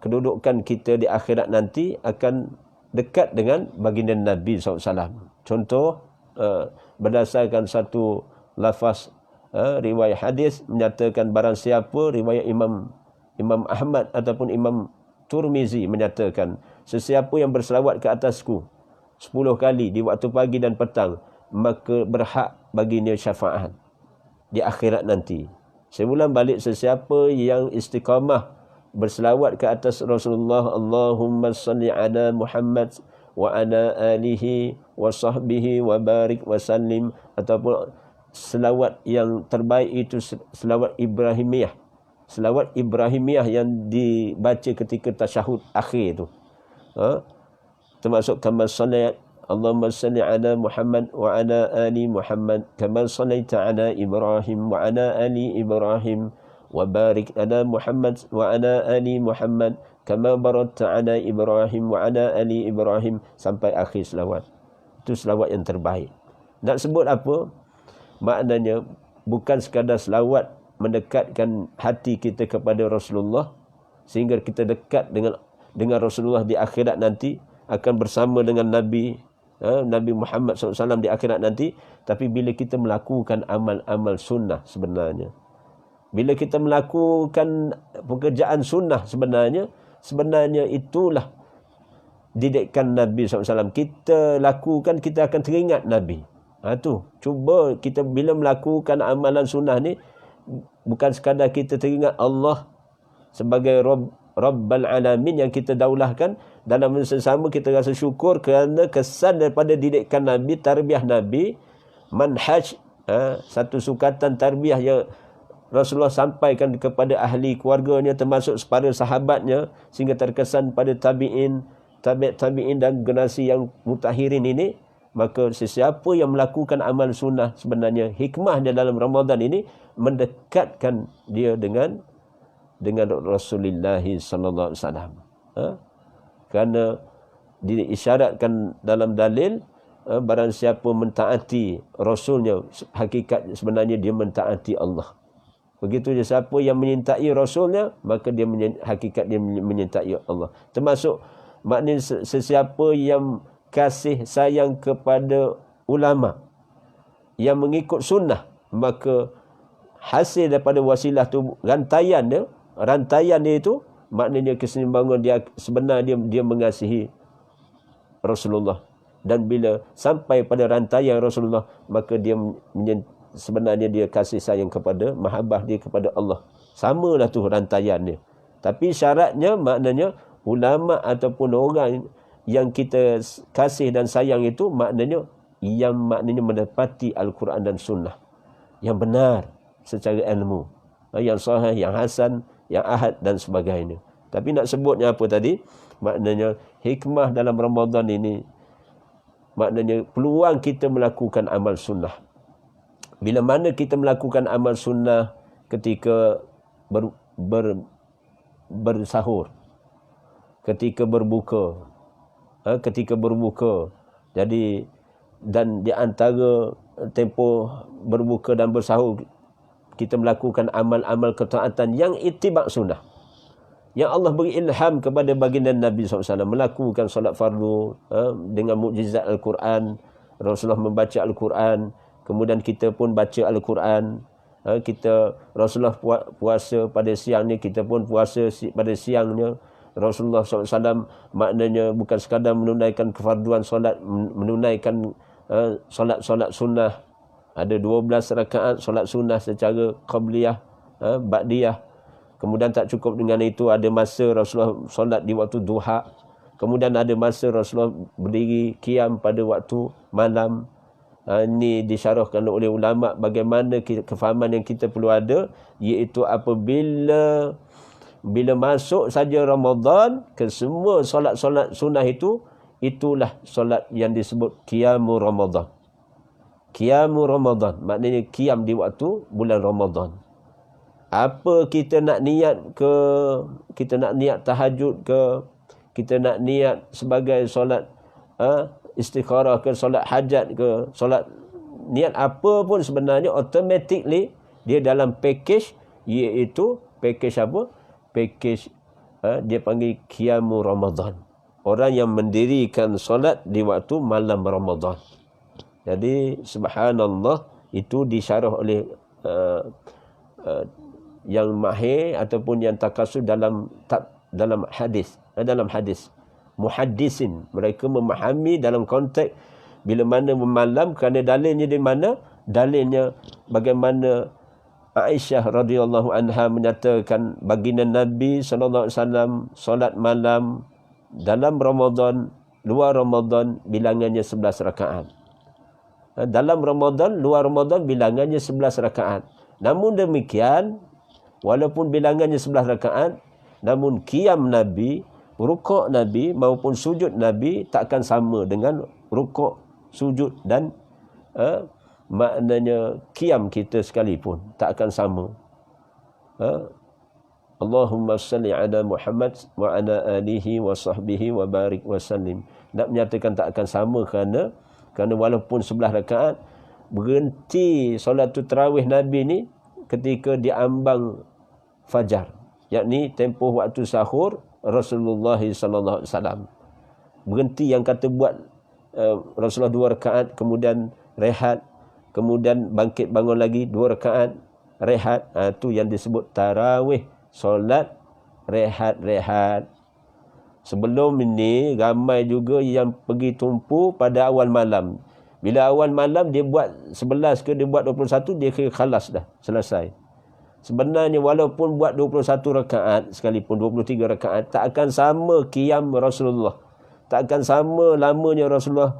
kedudukan kita di akhirat nanti akan dekat dengan baginda Nabi SAW. Contoh, berdasarkan satu lafaz riwayat hadis menyatakan, barang siapa, riwayat Imam Ahmad ataupun Imam Turmizi menyatakan, sesiapa yang berselawat ke atasku 10 kali di waktu pagi dan petang, maka berhak baginya syafaat di akhirat nanti. Saya ulang balik, sesiapa yang istiqamah berselawat ke atas Rasulullah, Allahumma salli ala Muhammad wa ala alihi wa sahbihi wa barik wa sallim, ataupun selawat yang terbaik itu selawat Ibrahimiyah. Selawat Ibrahimiyah yang dibaca ketika tasyahud akhir itu. Termasuk kama salat Allahumma salli ala Muhammad wa ala ali Muhammad kama sallaita ala Ibrahim wa ala ali Ibrahim wa barik ala Muhammad wa ala ali Muhammad kama barakta ala Ibrahim wa ala ali Ibrahim, sampai akhir selawat. Itu selawat yang terbaik. Nak sebut apa? Maknanya bukan sekadar selawat mendekatkan hati kita kepada Rasulullah sehingga kita dekat dengan Rasulullah di akhirat nanti, akan bersama dengan Nabi Muhammad SAW di akhirat nanti. Tapi bila kita melakukan amal-amal sunnah sebenarnya, bila kita melakukan pekerjaan sunnah sebenarnya itulah didikan Nabi SAW. Kita lakukan, kita akan teringat Nabi. Tu cuba kita bila melakukan amalan sunnah ni, bukan sekadar kita teringat Allah sebagai Rabbal Alamin yang kita daulahkan, dalam masa sama kita rasa syukur kerana kesan daripada didikan Nabi, tarbiyah Nabi, manhaj, satu sukatan tarbiyah yang Rasulullah sampaikan kepada ahli keluarganya, termasuk para sahabatnya, sehingga terkesan pada tabi'in dan generasi yang mutahirin ini. Maka sesiapa yang melakukan amal sunnah, sebenarnya hikmahnya dalam Ramadan ini mendekatkan dia dengan Rasulullah sallallahu alaihi wasallam. Kerana diisyaratkan dalam dalil, barang siapa mentaati Rasulnya, hakikat sebenarnya dia mentaati Allah. Begitu je, siapa yang menyintai Rasulnya, maka dia hakikat dia menyintai Allah. Termasuk maknanya sesiapa yang kasih sayang kepada ulama yang mengikut sunnah, maka hasil daripada wasilah tu, rantaian dia itu, maknanya keseimbangan dia sebenarnya dia mengasihi Rasulullah. Dan bila sampai pada rantaian Rasulullah, maka dia sebenarnya dia kasih sayang kepada, mahabbah dia kepada Allah. Samalah tu rantaian dia. Tapi syaratnya maknanya ulama ataupun orang yang kita kasih dan sayang itu, maknanya mendapati Al-Quran dan Sunnah yang benar secara ilmu, yang sahih, yang hasan, yang ahad dan sebagainya. Tapi nak sebutnya apa tadi? Maknanya hikmah dalam Ramadan ini, maknanya peluang kita melakukan amal sunnah. Bila mana kita melakukan amal sunnah ketika bersahur, ketika berbuka, jadi dan di antara tempoh berbuka dan bersahur, kita melakukan amal-amal ketaatan yang ittiba' sunnah, yang Allah beri ilham kepada baginda Nabi SAW, melakukan solat fardu dengan mukjizat Al-Quran. Rasulullah membaca Al-Quran, kemudian kita pun baca Al-Quran. Rasulullah puasa pada siangnya, kita pun puasa pada siangnya. Rasulullah SAW maknanya bukan sekadar menunaikan kefarduan solat, menunaikan solat-solat sunnah. Ada 12 rakaat solat sunnah secara qabliyah, ba'diyah. Kemudian tak cukup dengan itu, ada masa Rasulullah solat di waktu duha. Kemudian ada masa Rasulullah berdiri qiyam pada waktu malam. Ini disyarahkan oleh ulama bagaimana kefahaman yang kita perlu ada, iaitu apabila masuk saja Ramadan, ke semua solat-solat sunnah itulah solat yang disebut qiyamul Ramadan. Qiyamul Ramadan maknanya qiyam di waktu bulan Ramadan. Apa kita nak niat ke, kita nak niat tahajud ke, kita nak niat sebagai solat istikharah ke, solat hajat ke, solat niat apa pun sebenarnya automatically dia dalam package, iaitu package apa? Package dia panggil qiyamul Ramadan. Orang yang mendirikan solat di waktu malam Ramadan. Jadi subhanallah, itu disyarah oleh yang mahir ataupun yang takasur dalam hadis. Muhaddisin, mereka memahami dalam konteks bila mana malam, kerana dalilnya di mana? Dalilnya bagaimana Aisyah radhiyallahu anha menyatakan baginda Nabi sallallahu alaihi wasallam solat malam dalam Ramadan, luar Ramadan bilangannya 11 rakaat. Dalam Ramadan, luar Ramadan bilangannya 11 rakaat. Namun demikian, walaupun bilangannya 11 rakaat, namun qiyam Nabi, rukuk Nabi maupun sujud Nabi takkan sama dengan rukuk, sujud dan maknanya qiyam kita sekalipun tak akan sama. Allahumma salli ala Muhammad wa ala alihi wa sahbihi wa barik wa sallim. Nak menyatakan tak akan sama kerana walaupun 11 rakaat, berhenti solat tarawih Nabi ni ketika diambang fajar, yakni tempoh waktu sahur Rasulullah sallallahu alaihi wasallam. Berhenti yang kata buat Rasulullah 2 rakaat kemudian rehat, kemudian bangkit bangun lagi 2 rakaat rehat. Itu yang disebut tarawih, solat rehat-rehat. Sebelum ini ramai juga yang pergi tumpu pada awal malam. Bila awal malam dia buat 11 ke dia buat 21, dia kira khalas dah, selesai. Sebenarnya walaupun buat 21 rakaat sekalipun, 23 rakaat, tak akan sama qiyam Rasulullah. Tak akan sama lamanya Rasulullah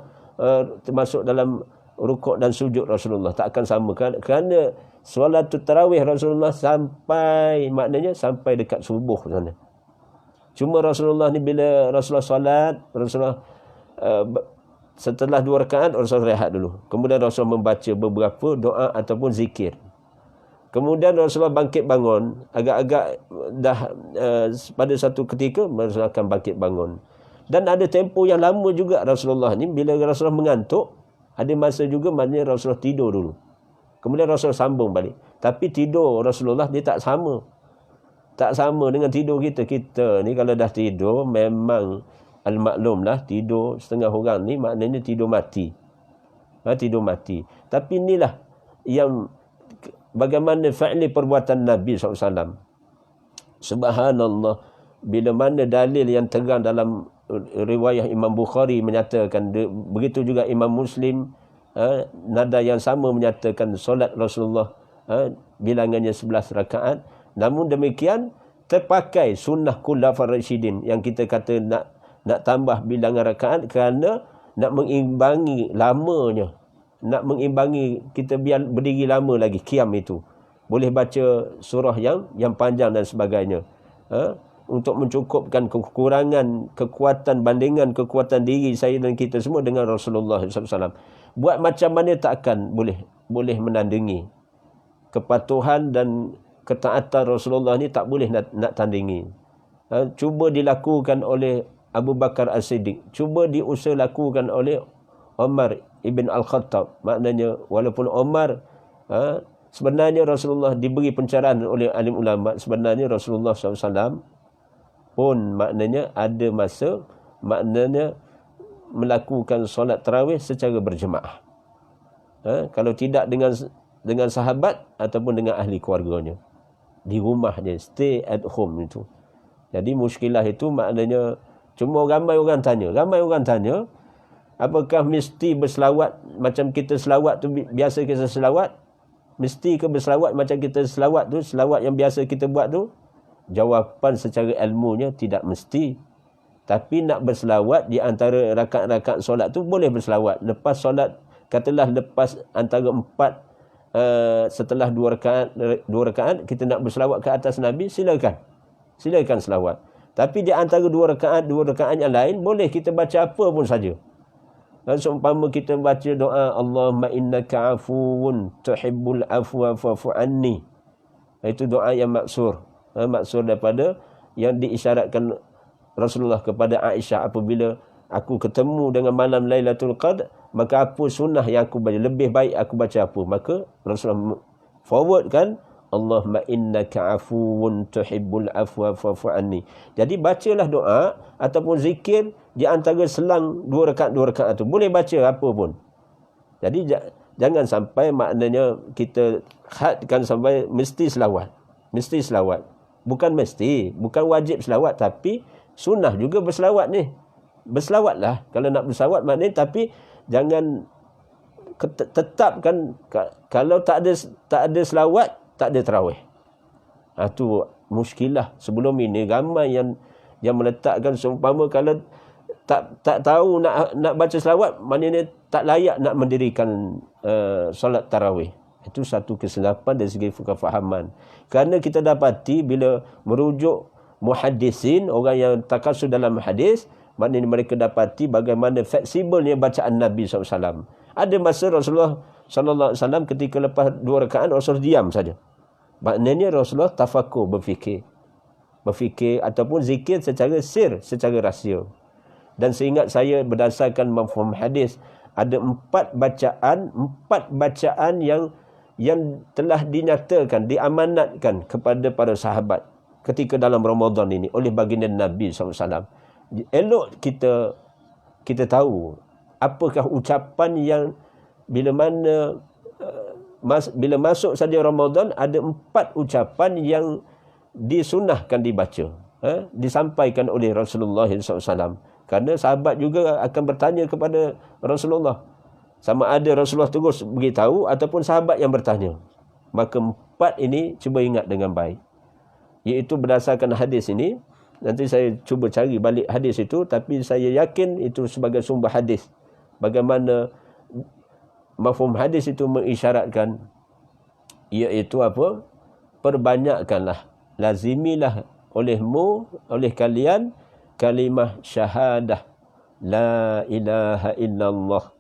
termasuk dalam rukuk dan sujud Rasulullah. Tak akan sama. Kerana solat tarawih Rasulullah sampai dekat subuh sana. Cuma Rasulullah ni bila Rasulullah solat, Rasulullah setelah 2 rakaat Rasulullah rehat dulu. Kemudian Rasulullah membaca beberapa doa ataupun zikir. Kemudian Rasulullah bangkit bangun, agak-agak dah pada satu ketika Rasulullah akan bangkit bangun. Dan ada tempoh yang lama juga Rasulullah ni, bila Rasulullah mengantuk, ada masa juga maknanya Rasulullah tidur dulu. Kemudian Rasulullah sambung balik. Tapi tidur Rasulullah dia tak sama. Tak sama dengan tidur kita. Kita ni kalau dah tidur, memang al-maklum lah, tidur setengah orang ni maknanya tidur mati. Tidur mati. Tapi inilah yang bagaimana fa'li perbuatan Nabi SAW. Subhanallah, bila mana dalil yang terang dalam riwayat Imam Bukhari menyatakan, begitu juga Imam Muslim, nada yang sama menyatakan solat Rasulullah bilangannya 11 rakaat. Namun demikian terpakai sunnah khulafar rasyidin yang kita kata nak tambah bilangan rakaat kerana nak mengimbangi lamanya, nak mengimbangi kita biar berdiri lama lagi qiyam itu. Boleh baca surah yang panjang dan sebagainya. Untuk mencukupkan kekurangan kekuatan, bandingan kekuatan diri saya dan kita semua dengan Rasulullah SAW. Buat macam mana tak akan boleh menandingi kepatuhan dan ketaatan Rasulullah ni, tak boleh nak tandingi. Cuba dilakukan oleh Abu Bakar As-Siddiq, cuba diusaha lakukan oleh Umar Ibn Al-Khattab. Maknanya walaupun Umar sebenarnya Rasulullah diberi pencerahan oleh alim ulama, sebenarnya Rasulullah SAW pun maknanya ada masa maknanya melakukan solat tarawih secara berjemaah. Kalau tidak dengan sahabat ataupun dengan ahli keluarganya, di rumah dia, stay at home itu. Jadi muskilah itu maknanya cuma ramai orang tanya, apakah mesti berselawat macam kita selawat tu biasa kita selawat? Mesti ke berselawat macam kita selawat tu, selawat yang biasa kita buat tu? Jawapan secara ilmunya tidak mesti. Tapi nak berselawat di antara rakaat-rakaat solat tu boleh berselawat. Lepas solat, katalah lepas antara 4 setelah 2 rakaat kita nak berselawat ke atas Nabi, silakan selawat. Tapi di antara 2 rakaat yang lain boleh kita baca apa pun saja. Dan seumpama kita baca doa Allahumma innaka afuwun tuhibbul afwa fa'fu anni. Itu doa yang maksur. Maksur daripada yang diisyaratkan Rasulullah kepada Aisyah apabila aku ketemu dengan malam Lailatul Qadr, maka apa sunnah yang aku baca, lebih baik aku baca apa? Maka Rasulullah forward kan, Allahumma innaka afuwun tuhibbul afwa fa'fu anni. Jadi bacalah doa ataupun zikir di antara selang 2 rakaat tu. Boleh baca apa pun. Jadi jangan sampai maknanya kita hadkan sampai mesti selawat. Bukan mesti, bukan wajib selawat, tapi sunnah juga berselawat ni. Berselawatlah kalau nak berselawat maknanya, tapi jangan tetapkan kalau tak ada selawat, tak ada tarawih. Tu muskilah. Sebelum ini ramai yang meletakkan seumpama kalau tak tahu nak baca selawat, maknanya tak layak nak mendirikan solat tarawih. Itu satu kesilapan dari segi kefahaman. Kerana kita dapati bila merujuk muhaddisin, orang yang takasur dalam hadis, maknanya mereka dapati bagaimana fleksibelnya bacaan Nabi SAW. Ada masa Rasulullah SAW ketika lepas 2 rakaat Rasulullah diam saja. Maknanya Rasulullah tafakur, berfikir ataupun zikir secara sir, secara rahsia. Dan seingat saya berdasarkan mafhum hadis, ada 4 bacaan yang telah dinyatakan, diamanatkan kepada para sahabat ketika dalam Ramadan ini oleh baginda Nabi SAW. Elok kita tahu apakah ucapan yang bila masuk saja Ramadan, ada 4 ucapan yang disunnahkan dibaca, disampaikan oleh Rasulullah SAW. Kerana sahabat juga akan bertanya kepada Rasulullah. Sama ada Rasulullah terus beritahu ataupun sahabat yang bertanya. Maka 4 ini cuba ingat dengan baik. Iaitu berdasarkan hadis ini. Nanti saya cuba cari balik hadis itu, tapi saya yakin itu sebagai sumber hadis. Bagaimana mafhum hadis itu mengisyaratkan, iaitu apa? Perbanyakkanlah, lazimilah oleh kalian kalimah syahadah la ilaha illallah.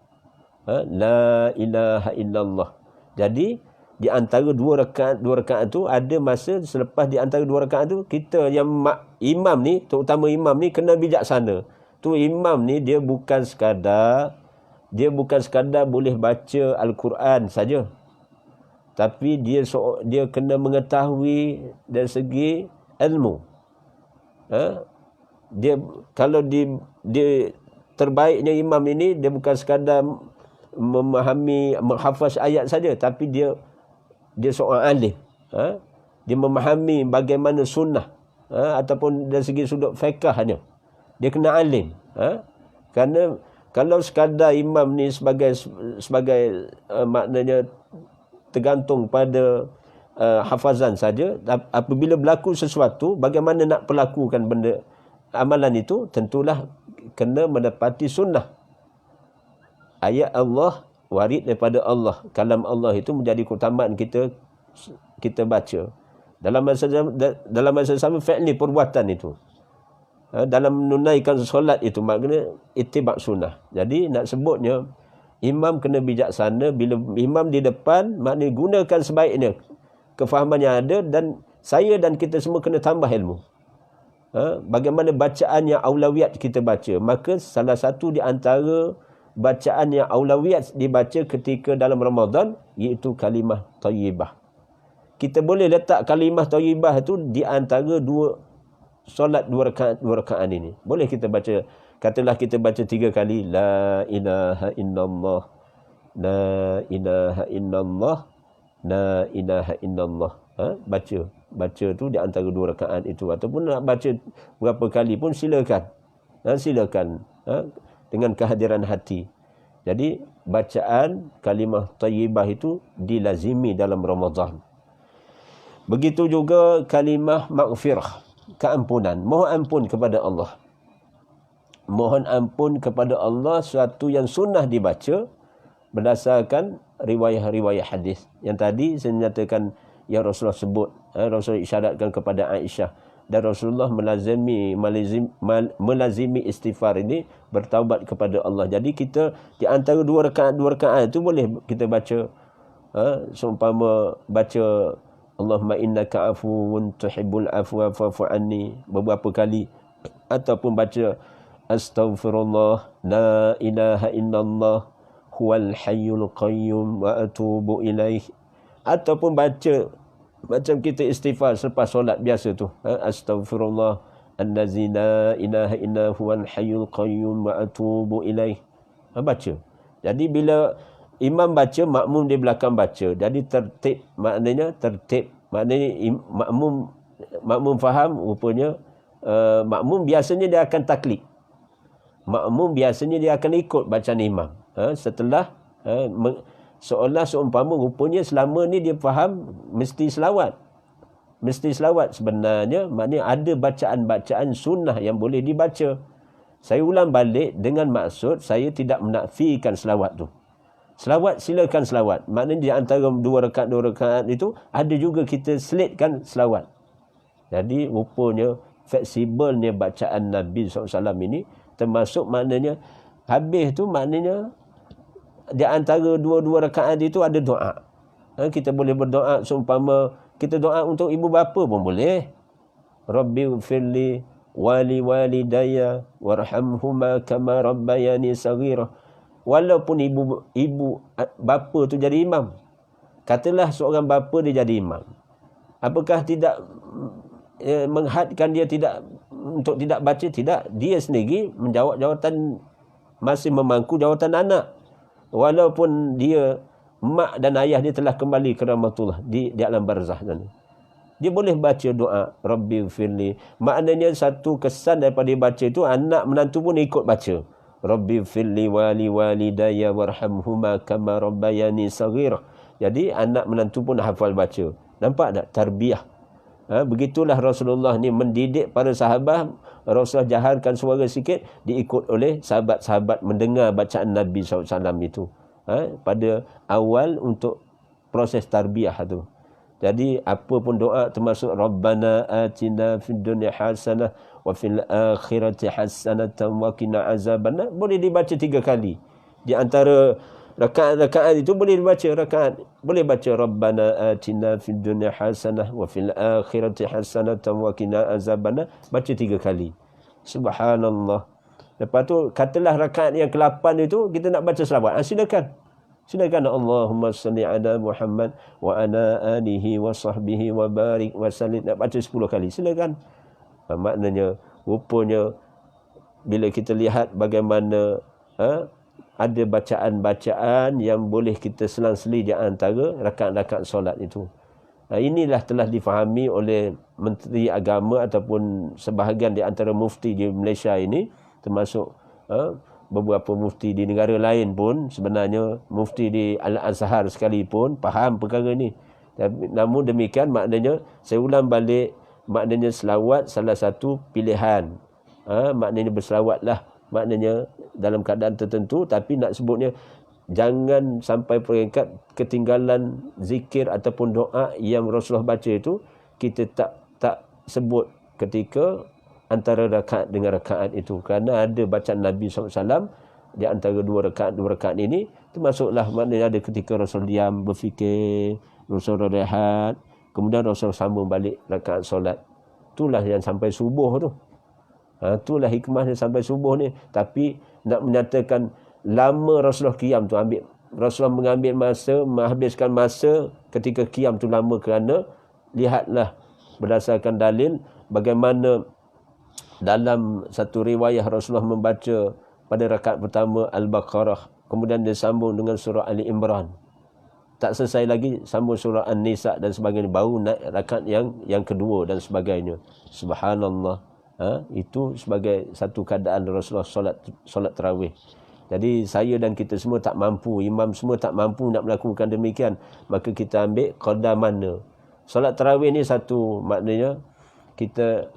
La ilaha illallah. Jadi di antara 2 rakaat tu ada masa selepas di antara 2 rakaat tu, kita yang imam ni, terutama imam ni kena bijaksana. Tu imam ni dia bukan sekadar boleh baca Al-Quran saja. Tapi dia kena mengetahui dari segi ilmu. Dia terbaiknya imam ini, dia bukan sekadar memahami, menghafaz ayat saja, tapi dia seorang alim. Dia memahami bagaimana sunnah, ataupun dari segi sudut fiqahnya. Dia kena alim. Kerana kalau sekadar imam ni sebagai maknanya tergantung pada hafazan saja, apabila berlaku sesuatu, bagaimana nak perlakukan benda amalan itu, tentulah kena mendapati sunnah. Ayat Allah warid daripada Allah, kalam Allah itu menjadi keutamaan kita baca. Dalam masa sama fi'li, perbuatan itu. Dalam menunaikan solat itu maknanya ittiba' sunnah. Jadi nak sebutnya imam kena bijaksana. Bila imam di depan, maknanya gunakan sebaiknya kefahaman yang ada, dan saya dan kita semua kena tambah ilmu. Bagaimana bacaan yang aulawiyat kita baca. Maka salah satu di antara bacaan yang aulawiyat dibaca ketika dalam Ramadan iaitu kalimah thayyibah. Kita boleh letak kalimah thayyibah itu di antara solat 2 rakaat ini. Boleh kita baca, katalah kita baca 3 kali la ilaha illallah, la ilaha illallah, la ilaha illallah. Baca tu di antara 2 rakaat itu, ataupun nak baca berapa kali pun silakan. Silakan dengan kehadiran hati. Jadi bacaan kalimah thayyibah itu dilazimi dalam Ramadan. Begitu juga kalimah maghfirah, keampunan, mohon ampun kepada Allah. Mohon ampun kepada Allah suatu yang sunnah dibaca berdasarkan riwayat-riwayat hadis. Yang tadi saya nyatakan yang Rasulullah sebut, Rasulullah isyaratkan kepada Aisyah, dan Rasulullah melazimi istighfar ini, bertaubat kepada Allah. Jadi kita di antara 2 rakaat itu boleh kita baca, seumpama baca Allahumma innaka afuwun tuhibbul afwa fa'fu anni beberapa kali, ataupun baca astaghfirullah la ilaha illallah huwal hayyul qayyum wa atubu ilaih, ataupun baca macam kita istighfar selepas solat biasa tu, astaghfirullah allazi la ilaha illa huwal hayyul qayyum wa atubu ilaih, baca. Jadi bila imam baca, makmum di belakang baca, jadi tertib, maknanya makmum faham. Rupanya makmum biasanya dia akan taklid, makmum biasanya dia akan ikut bacaan imam. Setelah seolah seumpama rupanya selama ni dia faham mesti selawat. Sebenarnya maknanya ada bacaan-bacaan sunnah yang boleh dibaca. Saya ulang balik dengan maksud saya tidak menafikan selawat tu. Selawat, silakan selawat. Maknanya di antara 2 rakaat itu ada juga kita selitkan selawat. Jadi rupanya fleksibelnya bacaan Nabi SAW ini, termasuk maknanya habis tu maknanya di antara 2 rakaat itu ada doa. Kita boleh berdoa, seumpama kita doa untuk ibu bapa pun boleh. Rabbighfirli wali walidayya warhamhuma kama rabbayani saghira. Walaupun ibu bapa tu jadi imam. Katalah seorang bapa dia jadi imam. Apakah tidak menghadkan dia tidak untuk tidak baca? Tidak. Dia sendiri menjawab jawatan, masih memangku jawatan anak. Walaupun dia, mak dan ayah dia telah kembali ke rahmatullah di alam barzah sana, dia boleh baca doa Rabbighfirli. Maknanya satu kesan daripada baca itu, anak menantu pun ikut baca Rabbighfirli wali walidayya warhamhuma kama rabbayani saghira. Jadi anak menantu pun hafal baca. Nampak tak tarbiyah? Begitulah Rasulullah ni mendidik para sahabat. Rasulullah jaharkan suara sikit, diikut oleh sahabat-sahabat mendengar bacaan Nabi SAW itu. Pada awal untuk proses tarbiyah tu. Jadi apa pun doa, termasuk Rabbana atina fid dunya hasanah wa fil akhirati hasanatan wa qina azabannar, boleh dibaca 3 kali. Di antara rakaat-rakaat itu boleh baca Rabbana atina fid dunya hasanah wa fil akhirati hasanatan wa qina azabannar, baca 3 kali. Subhanallah. Lepas tu katalah rakaat yang ke-8 itu kita nak baca selawat. Silakan Allahumma salli ala Muhammad wa ala alihi wa sahbihi wa barik wa sallim. Nak baca 10 kali. Silakan. Maknanya rupanya bila kita lihat bagaimana ada bacaan-bacaan yang boleh kita selang-seli di antara rakaat-rakaat solat itu. Inilah telah difahami oleh Menteri Agama ataupun sebahagian di antara mufti di Malaysia ini, termasuk beberapa mufti di negara lain pun, sebenarnya mufti di Al-Azhar sekalipun faham perkara ini. Namun demikian, maknanya saya ulang balik, maknanya selawat salah satu pilihan. Maknanya berselawatlah, maknanya dalam keadaan tertentu, tapi nak sebutnya jangan sampai peringkat ketinggalan zikir ataupun doa yang Rasulullah baca itu kita tak sebut ketika antara rakaat dengan rakaat itu, kerana ada bacaan Nabi SAW di antara 2 rakaat ini, termasuklah maknanya ada ketika Rasul diam berfikir, Rasul rehat, kemudian Rasul sambung balik rakaat solat. Itulah yang sampai subuh tu. Itulah hikmahnya sampai subuh ni. Tapi nak menyatakan lama Rasulullah qiyam tu, Rasulullah mengambil masa, menghabiskan masa ketika qiyam tu lama, kerana lihatlah berdasarkan dalil bagaimana dalam satu riwayah Rasulullah membaca pada rakaat pertama Al-Baqarah, kemudian dia sambung dengan surah Ali Imran. tak selesai lagi sambung surah An-Nisa dan sebagainya, baru naik rakaat yang kedua dan sebagainya. Subhanallah. Itu sebagai satu keadaan Rasulullah solat tarawih. Jadi saya dan kita semua tak mampu, imam semua tak mampu nak melakukan demikian, maka kita ambil qadar mana. Solat tarawih ni satu, maknanya kita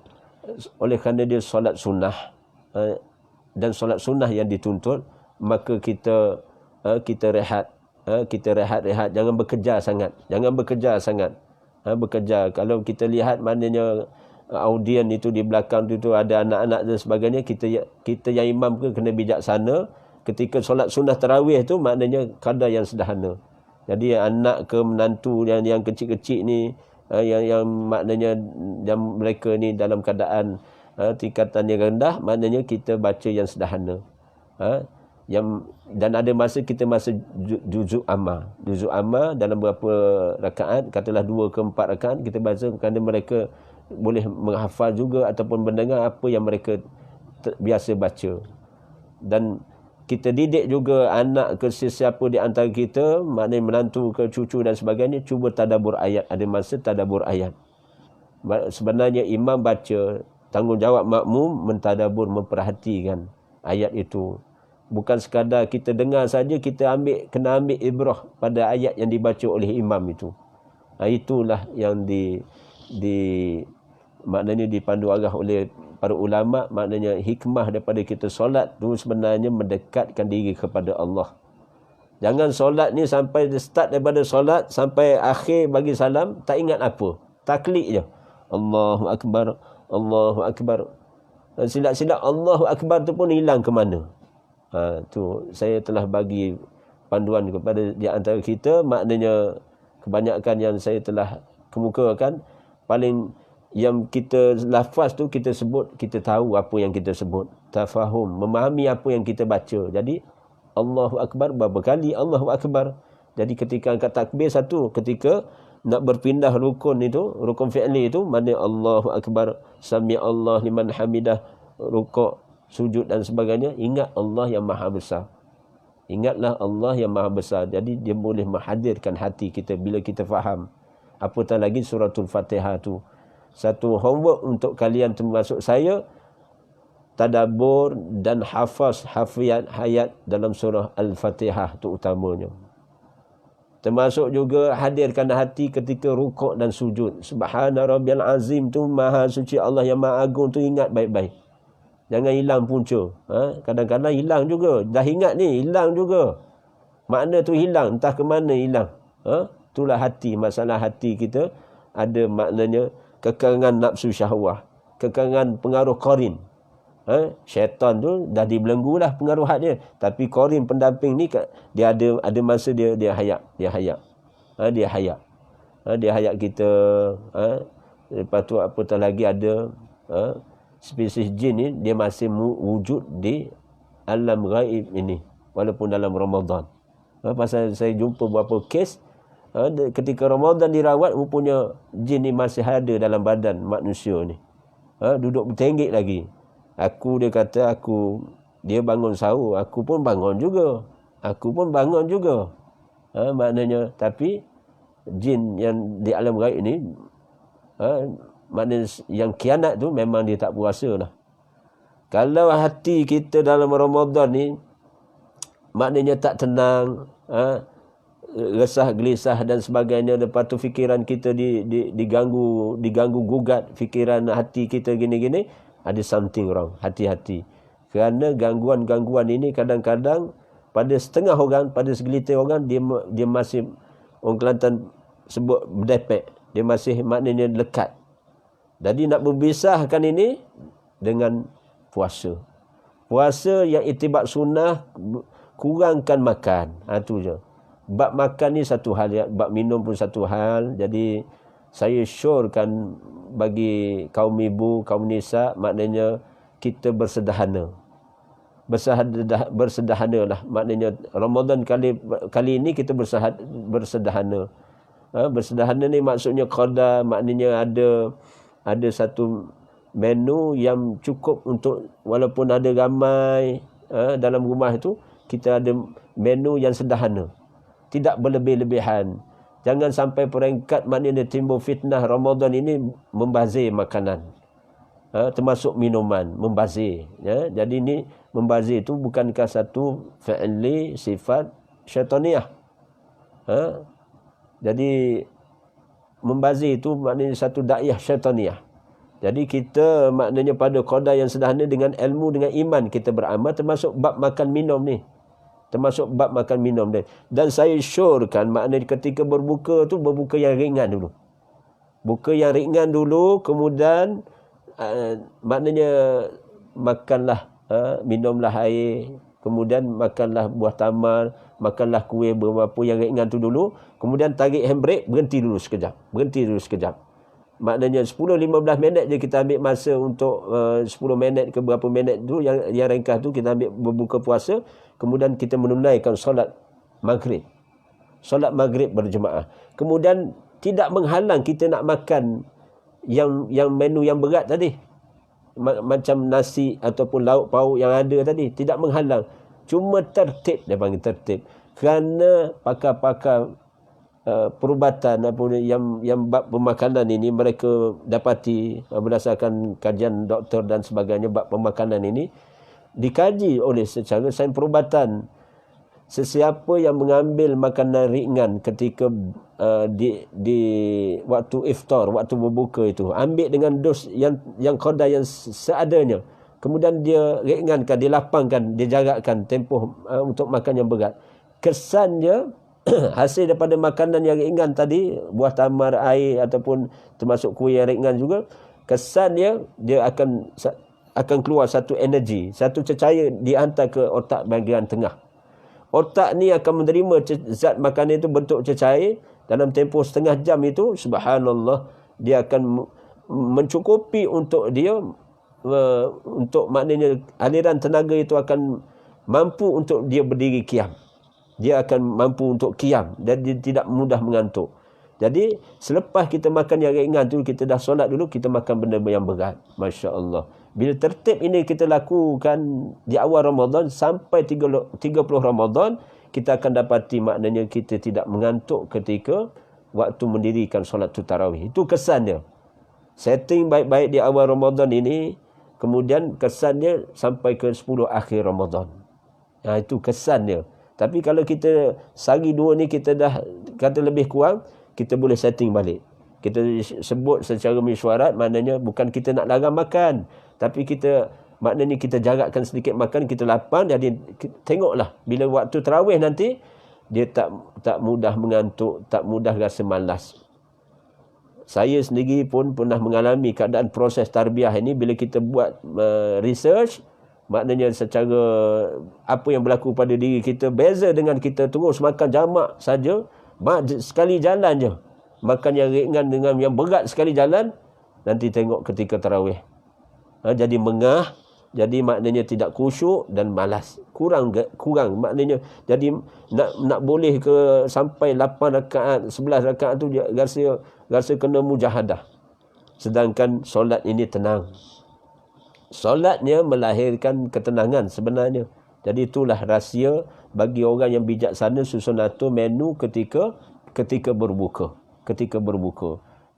oleh kerana dia solat sunnah, dan solat sunnah yang dituntut, maka kita rehat. Kita rehat, jangan bekerja sangat. Bekerja. Kalau kita lihat maknanya audien itu di belakang itu ada anak-anak dan sebagainya, kita yang imam kena bijaksana ketika solat sunnah tarawih tu, maknanya kadar yang sederhana. Jadi anak ke menantu yang kecil-kecil ni, yang maknanya yang mereka ni dalam keadaan tingkatan yang rendah, maknanya kita baca yang sederhana. Dan ada masa kita juzuk amma dalam berapa rakaat, katalah 2 ke 4 rakaat kita baca, kerana mereka boleh menghafal juga ataupun mendengar apa yang mereka biasa baca. Dan kita didik juga anak ke sesiapa di antara kita, maknanya menantu ke cucu dan sebagainya, cuba tadabbur ayat. Ada masa tadabbur ayat. Sebenarnya imam baca, tanggungjawab makmum mentadabbur, memperhatikan ayat itu. Bukan sekadar kita dengar saja, kita kena ambil ibrah pada ayat yang dibaca oleh imam itu. Itulah yang maknanya dipandu arah oleh para ulama, maknanya hikmah daripada kita solat tu sebenarnya mendekatkan diri kepada Allah. Jangan solat ni sampai start daripada solat sampai akhir bagi salam tak ingat apa, taklid je. Allahu akbar, Allahu akbar. Silap-silap Allahu akbar tu pun hilang ke mana. Tu saya telah bagi panduan kepada di antara kita, maknanya kebanyakan yang saya telah kemukakan, paling yang kita lafaz tu kita sebut, kita tahu apa yang kita sebut, tafahum, memahami apa yang kita baca. Jadi Allahu akbar berapa kali Allahu akbar. Jadi ketika angkat takbir satu, ketika nak berpindah rukun fi'li itu, mana Allahu akbar, sami Allah liman hamidah, rukuk, sujud dan sebagainya, ingat Allah yang maha besar. Ingatlah Allah yang maha besar. Jadi dia boleh menghadirkan hati kita bila kita faham. Apatah lagi suratul Fatihah tu. Satu homework untuk kalian termasuk saya, tadabbur dan hafaz hayat dalam surah Al-Fatihah tu utamanya. Termasuk juga hadirkan hati ketika rukuk dan sujud. Subhana rabbiyal azim tu, maha suci Allah yang maha agung tu, ingat baik-baik. Jangan hilang punca. Kadang-kadang hilang juga. Dah ingat ni, hilang juga. Makna tu hilang, entah ke mana hilang. Itulah hati, masalah hati kita ada maknanya kekangan nafsu syahwah, kekangan pengaruh qarin. Syaitan tu dah dibelenggu dah pengaruh dia. Tapi qarin pendamping ni dia ada masa dia hayak. Dia hayak kita. Lepas tu apatah lagi ada spesies jin ni, dia masih wujud di alam gaib ini walaupun dalam Ramadan. Pasal saya jumpa beberapa kes ketika Ramadan dirawat, rupanya jin ni masih ada dalam badan manusia ni. Duduk bertenggek lagi. Dia kata dia bangun sahur, aku pun bangun juga. Maknanya, tapi jin yang di alam gaib ni, maknanya yang kianat tu memang dia tak puasa lah. Kalau hati kita dalam Ramadan ni maknanya tak tenang, resah gelisah dan sebagainya, lepas tu fikiran kita diganggu gugat, fikiran hati kita gini-gini, ada something wrong. Hati-hati. Kerana gangguan-gangguan ini kadang-kadang pada setengah orang, pada segelintir orang, dia masih, orang Kelantan sebut berdepek, dia masih maknanya lekat. Jadi nak berpisahkan ini dengan puasa. Puasa yang itibak sunnah, kurangkan makan. Itu je. Bab makan ni satu hal, bab minum pun satu hal. Jadi saya syorkan bagi kaum ibu, kaum nisa, maknanya kita bersederhana. Bersederhana lah. Maknanya Ramadan kali ini kita bersederhana. Bersederhana ni maksudnya qada, maknanya ada satu menu yang cukup untuk, walaupun ada ramai dalam rumah itu, kita ada menu yang sederhana. tidak berlebih-lebihan. Jangan sampai peringkat maknanya timbul fitnah Ramadan ini membazir makanan. Termasuk minuman, membazir. Ya. Jadi ini membazir itu bukankah satu fi'li sifat syaitaniah. Jadi membazir itu maknanya satu dakwah syaitaniah. Jadi kita maknanya pada qadar yang sederhana dengan ilmu, dengan iman kita beramal, termasuk bab makan minum ni. Termasuk bab makan minum ni. Dan saya syorkan maknanya ketika berbuka tu, berbuka yang ringan dulu. Buka yang ringan dulu, kemudian maknanya makanlah, minumlah air, kemudian makanlah buah tamar, makanlah kuih beberapa yang ringan tu dulu, kemudian tarik handbrake, berhenti dulu sekejap. Maknanya 10-15 minit je kita ambil masa untuk 10 minit ke berapa minit tu yang ringkas tu kita ambil berbuka puasa, kemudian kita menunaikan solat maghrib. Solat maghrib berjemaah. Kemudian tidak menghalang kita nak makan yang menu yang berat tadi. Macam nasi ataupun lauk pauk yang ada tadi, tidak menghalang. Cuma tertib, dia panggil tertib. Kerana pakar-pakar perubatan yang bab pemakanan ini mereka dapati berdasarkan kajian doktor dan sebagainya, bab pemakanan ini dikaji oleh secara sains perubatan. Sesiapa yang mengambil makanan ringan ketika di waktu iftar, waktu berbuka itu, ambil dengan dos yang qadar yang seadanya, kemudian dia ringankan, dia lapangkan, dia jarakkan tempoh untuk makan yang berat, kesannya hasil daripada makanan yang ringan tadi, buah tamar, air ataupun termasuk kuih yang ringan juga, kesannya dia akan keluar satu energi, satu cecair dihantar ke otak bahagian tengah. Otak ni akan menerima zat makanan itu bentuk cecair dalam tempoh setengah jam itu, subhanallah, dia akan mencukupi untuk dia, untuk maknanya aliran tenaga itu akan mampu untuk dia berdiri qiyam. Dia akan mampu untuk qiyam dan dia tidak mudah mengantuk. Jadi selepas kita makan yang ringan tu, kita dah solat dulu, kita makan benda yang berat. Masya Allah. Bila tertib ini kita lakukan di awal Ramadan sampai 30 Ramadan, kita akan dapati maknanya kita tidak mengantuk ketika waktu mendirikan solat tarawih. Itu kesannya. Setting baik-baik di awal Ramadan ini, kemudian kesannya sampai ke 10 akhir Ramadan. Itu kesannya. Tapi kalau kita sehari dua ni kita dah kata lebih kurang, kita boleh setting balik. Kita sebut secara mesyuarat, maknanya bukan kita nak larang makan, tapi kita maknanya kita jarakkan sedikit makan, kita lapang. Jadi tengoklah bila waktu tarawih nanti, dia tak mudah mengantuk, tak mudah rasa malas. Saya sendiri pun pernah mengalami keadaan proses tarbiyah ini. Bila kita buat research, maknanya secara apa yang berlaku pada diri kita beza dengan kita terus makan jamak saja, sekali jalan je. Makan yang ringan dengan yang berat sekali jalan, nanti tengok ketika tarawih. Jadi mengah, jadi maknanya tidak khusyuk dan malas. Kurang maknanya. Jadi nak boleh ke sampai 8 rakaat, 11 rakaat tu dia rasa kena mujahadah. Sedangkan solat ini tenang. Solatnya melahirkan ketenangan sebenarnya. Jadi itulah rahsia bagi orang yang bijaksana susun atur menu ketika berbuka.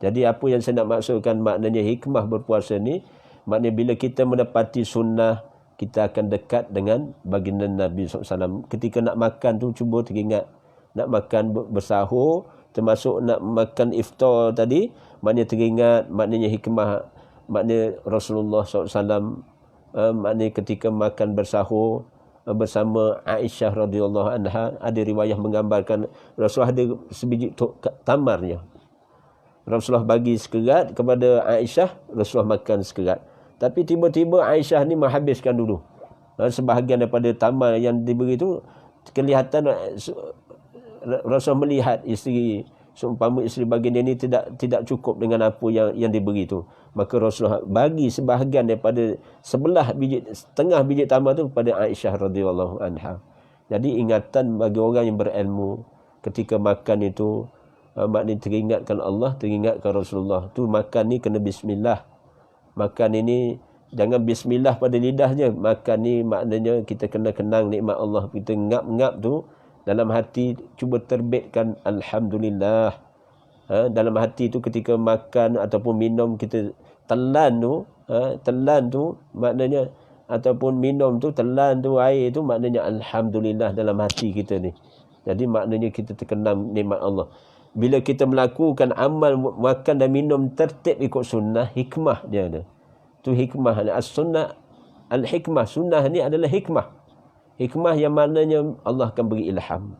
Jadi apa yang saya nak maksudkan maknanya hikmah berpuasa ni, maknanya bila kita menepati sunnah, kita akan dekat dengan baginda Nabi SAW. Ketika nak makan tu, cuba teringat. Nak makan bersahur, termasuk nak makan iftar tadi, maknanya teringat, maknanya hikmah. Maknanya Rasulullah SAW, maknanya ketika makan bersahur bersama Aisyah radhiyallahu anha, ada riwayah menggambarkan Rasulullah ada sebiji tamarnya. Rasulullah bagi sekerat kepada Aisyah, Rasulullah makan sekerat. Tapi tiba-tiba Aisyah ni menghabiskan dulu. Sebahagian daripada tamar yang diberi itu, kelihatan Rasulullah melihat isteri, seumpama isteri baginda ini tidak cukup dengan apa yang diberi itu. Maka Rasulullah bagi sebahagian daripada setengah biji tamar itu kepada Aisyah radhiyallahu anha. Jadi ingatan bagi orang yang berilmu ketika makan itu, maknanya teringatkan Allah, teringatkan Rasulullah. Tu makan ni kena bismillah. Makan ini jangan bismillah pada lidah je. Makan ni maknanya kita kena kenang nikmat Allah. Kita ngap-ngap tu, Dalam hati cuba terbitkan alhamdulillah. Dalam hati tu ketika makan ataupun minum kita telan tu maknanya, ataupun minum tu telan tu air tu maknanya alhamdulillah dalam hati kita ni. Jadi maknanya kita terkenang nikmat Allah. Bila kita melakukan amal makan dan minum tertib ikut sunnah, hikmah dia ada. Tu hikmah. As-sunnah, al-hikmah. Sunnah ni adalah hikmah. Hikmah yang maknanya Allah akan beri ilham.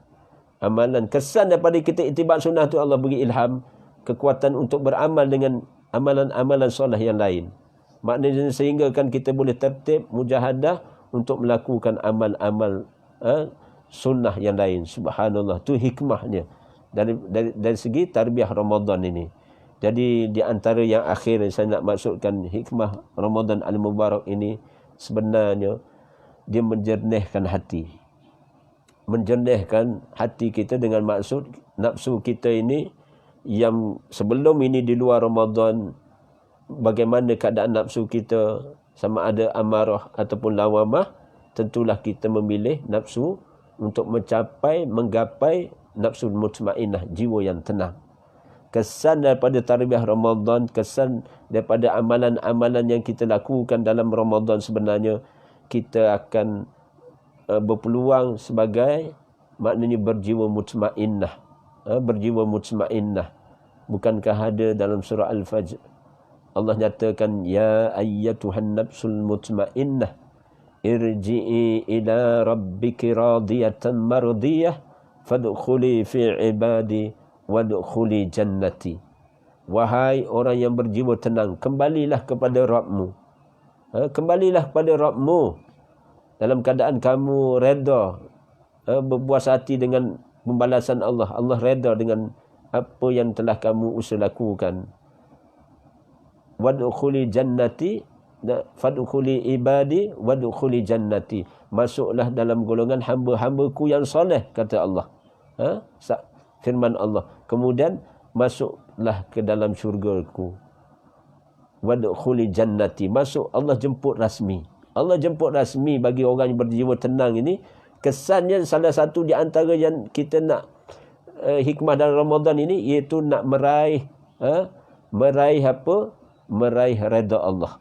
Amalan, kesan daripada kita itibak sunnah tu Allah beri ilham. Kekuatan untuk beramal dengan amalan-amalan soleh yang lain. Maknanya sehingga kan kita boleh tertib, mujahadah untuk melakukan amal-amal sunnah yang lain. Subhanallah. Tu hikmahnya. Dari segi tarbiyah Ramadan ini. Jadi di antara yang akhir saya nak maksudkan hikmah Ramadan Al-Mubarak ini sebenarnya dia menjernihkan hati. Menjernihkan hati kita dengan maksud nafsu kita ini yang sebelum ini di luar Ramadan, bagaimana keadaan nafsu kita, sama ada amarah ataupun lawamah, tentulah kita memilih nafsu untuk menggapai nafsu mutmainnah, jiwa yang tenang. Kesan daripada tarbiyah Ramadan, kesan daripada amalan-amalan yang kita lakukan dalam Ramadan, sebenarnya kita akan berpeluang sebagai maknanya berjiwa mutmainnah. Berjiwa mutmainnah. Bukankah ada dalam surah Al-Fajr Allah nyatakan, ya ayyatuhan nafsul mutmainnah irji'i ila rabbiki radiyatan mardiyah fadkhuli fi ibadi wadkhuli jannati. Wahai orang yang berjiwa tenang, kembalilah kepada Rabbmu. Kembalilah kepada Rabbmu dalam keadaan kamu reda, berpuas hati dengan pembalasan Allah. Allah reda dengan apa yang telah kamu usaha lakukan. Wadkhuli jannati, fadkhuli ibadi wadkhuli jannati. Masuklah dalam golongan hamba-hambaku yang soleh, kata Allah. Firman Allah. Kemudian masuklah ke dalam syurgaku. Wadkhuli jannati. Masuk, Allah jemput rasmi. Allah jemput rasmi bagi orang yang berjiwa tenang ini. Kesannya salah satu di antara yang kita nak hikmah dalam Ramadan ini, iaitu nak meraih apa? Meraih redha Allah.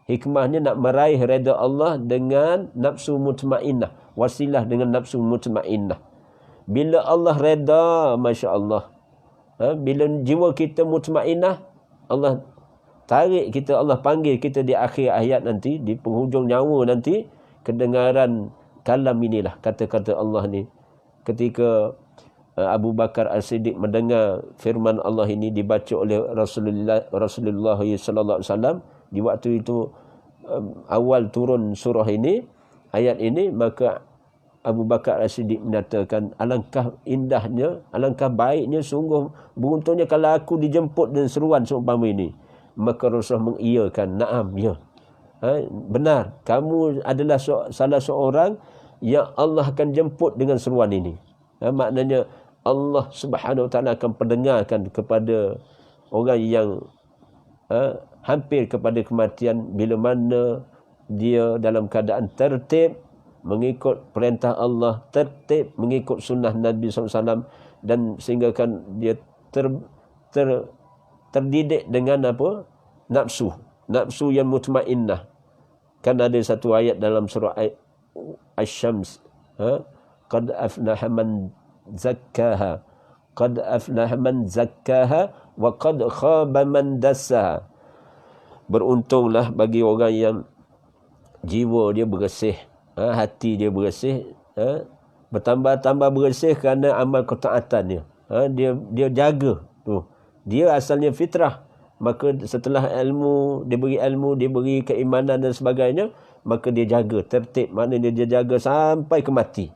Hikmahnya nak meraih redha Allah dengan nafsu mutmainnah. Wasilah dengan nafsu mutmainnah. Bila Allah redha, Masya Allah. Bila jiwa kita mutmainnah, Allah tarik kita, Allah panggil kita di akhir ayat nanti, di penghujung nyawa nanti, kedengaran kalam inilah, kata-kata Allah ni. Ketika Abu Bakar As-Siddiq mendengar firman Allah ini dibaca oleh Rasulullah sallallahu alaihi wasallam di waktu itu, awal turun surah ini, ayat ini, maka Abu Bakar As-Siddiq menyatakan, alangkah indahnya, alangkah baiknya, sungguh beruntungnya kalau aku dijemput dengan seruan seumpama ini. Maka Rasulullah mengiyakan, naam, ya. Benar, kamu adalah salah seorang yang Allah akan jemput dengan seruan ini. Maknanya Allah Subhanahu Wa Taala akan pendengarkan kepada orang yang hampir kepada kematian, bila mana dia dalam keadaan tertib mengikut perintah Allah, tertib mengikut sunnah Nabi SAW, dan sehingga kan dia terdidik dengan apa? Nafsu yang mutmainnah. Kan ada satu ayat dalam surah Asy-Syams, qad aflaha man zakkaha, qad aflaha man zakkaha wa qad khaba man dassaha. Beruntunglah bagi orang yang jiwa dia bersih, hati dia bersih, bertambah-tambah bersih kerana amal ketaatannya. Dia jaga tu. Dia asalnya fitrah. Maka setelah ilmu, dia beri keimanan dan sebagainya, maka dia jaga tertib. Maknanya dia jaga sampai ke mati.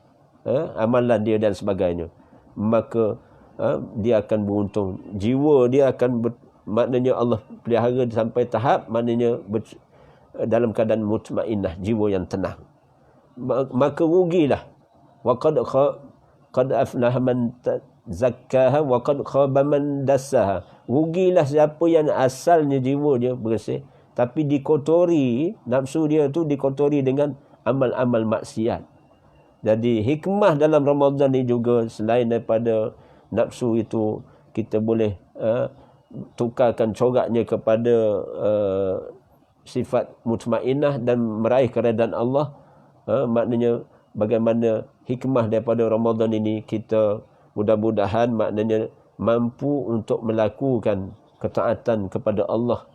Amalan dia dan sebagainya. Maka dia akan beruntung. Jiwa dia akan maknanya Allah pelihara sampai tahap maknanya dalam keadaan mutmainnah, jiwa yang tenang. Maka rugilah. Wa qad aflaha man zakkaha wa qad khaba man dassaha. Rugilah siapa yang asalnya jiwa dia bersih, tapi dikotori, nafsu dia tu dikotori dengan amal-amal maksiat. Jadi hikmah dalam Ramadan ni juga, selain daripada nafsu itu, kita boleh tukarkan coraknya kepada sifat mutmainnah dan meraih keredaan Allah. Maknanya bagaimana hikmah daripada Ramadan ini, kita mudah-mudahan maknanya mampu untuk melakukan ketaatan kepada Allah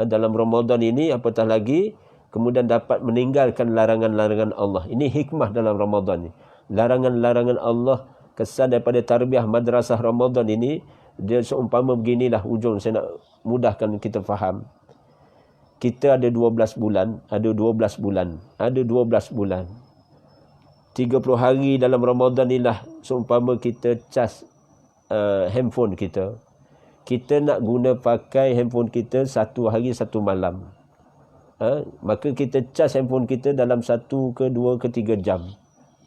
dalam Ramadan ini, apatah lagi kemudian dapat meninggalkan larangan-larangan Allah. Ini hikmah dalam Ramadan ini. Larangan-larangan Allah, kesan daripada tarbiyah madrasah Ramadan ini, dia seumpama beginilah ujung, saya nak mudahkan kita faham. Kita ada 12 bulan, ada 12 bulan, ada 12 bulan. 30 hari dalam Ramadan inilah seumpama kita cas handphone kita. Kita nak guna pakai handphone kita 1 hari 1 malam. Maka kita cas handphone kita dalam 1 ke 2 ke 3 jam.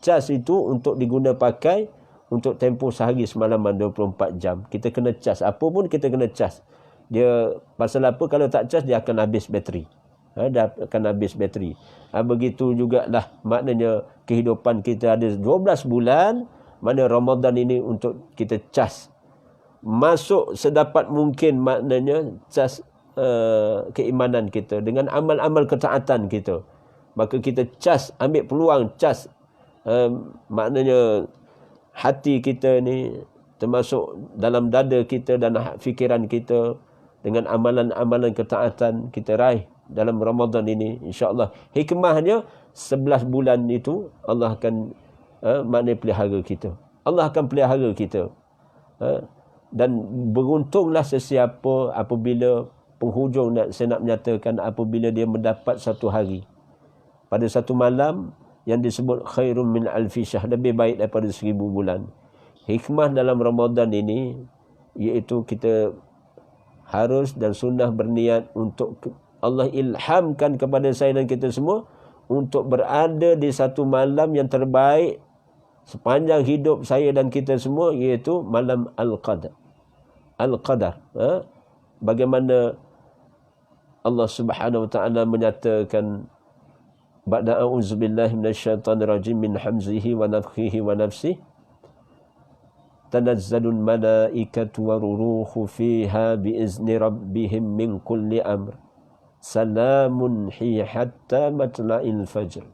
Cas itu untuk diguna pakai untuk tempoh sehari semalaman 24 jam. Kita kena cas. Apa pun kita kena cas. Dia pasal apa? Kalau tak cas dia akan habis bateri. Dia akan habis bateri. Begitu jugalah maknanya kehidupan kita ada 12 bulan. Mana Ramadan ini untuk kita cas. Masuk sedapat mungkin maknanya cas keimanan kita dengan amal-amal ketaatan kita. Maka kita cas, ambil peluang cas. Maknanya hati kita ni, termasuk dalam dada kita dan fikiran kita, dengan amalan-amalan ketaatan kita raih dalam Ramadan ini, insya-Allah. Hikmahnya 11 bulan itu Allah akan maknanya pelihara kita. Allah akan pelihara kita. Dan beruntunglah sesiapa apabila penghujung, saya nak menyatakan, apabila dia mendapat satu hari pada satu malam yang disebut khairun min alfi syahr, lebih baik daripada 1000 bulan. Hikmah dalam Ramadan ini iaitu kita harus dan sunnah berniat untuk Allah ilhamkan kepada saya dan kita semua untuk berada di satu malam yang terbaik sepanjang hidup saya dan kita semua, iaitu malam Al-Qadar. Al-Qadar. Bagaimana Allah Subhanahu wa taala menyatakan, ba'da a'udzubillahi minasyaitonir rajim min hamzihi wa nafthihi wa nafsihi, tanazzalul malaikatu waruruhu fiha biizni rabbihim min kulli amr, salamun hi hatta matla'il fajr.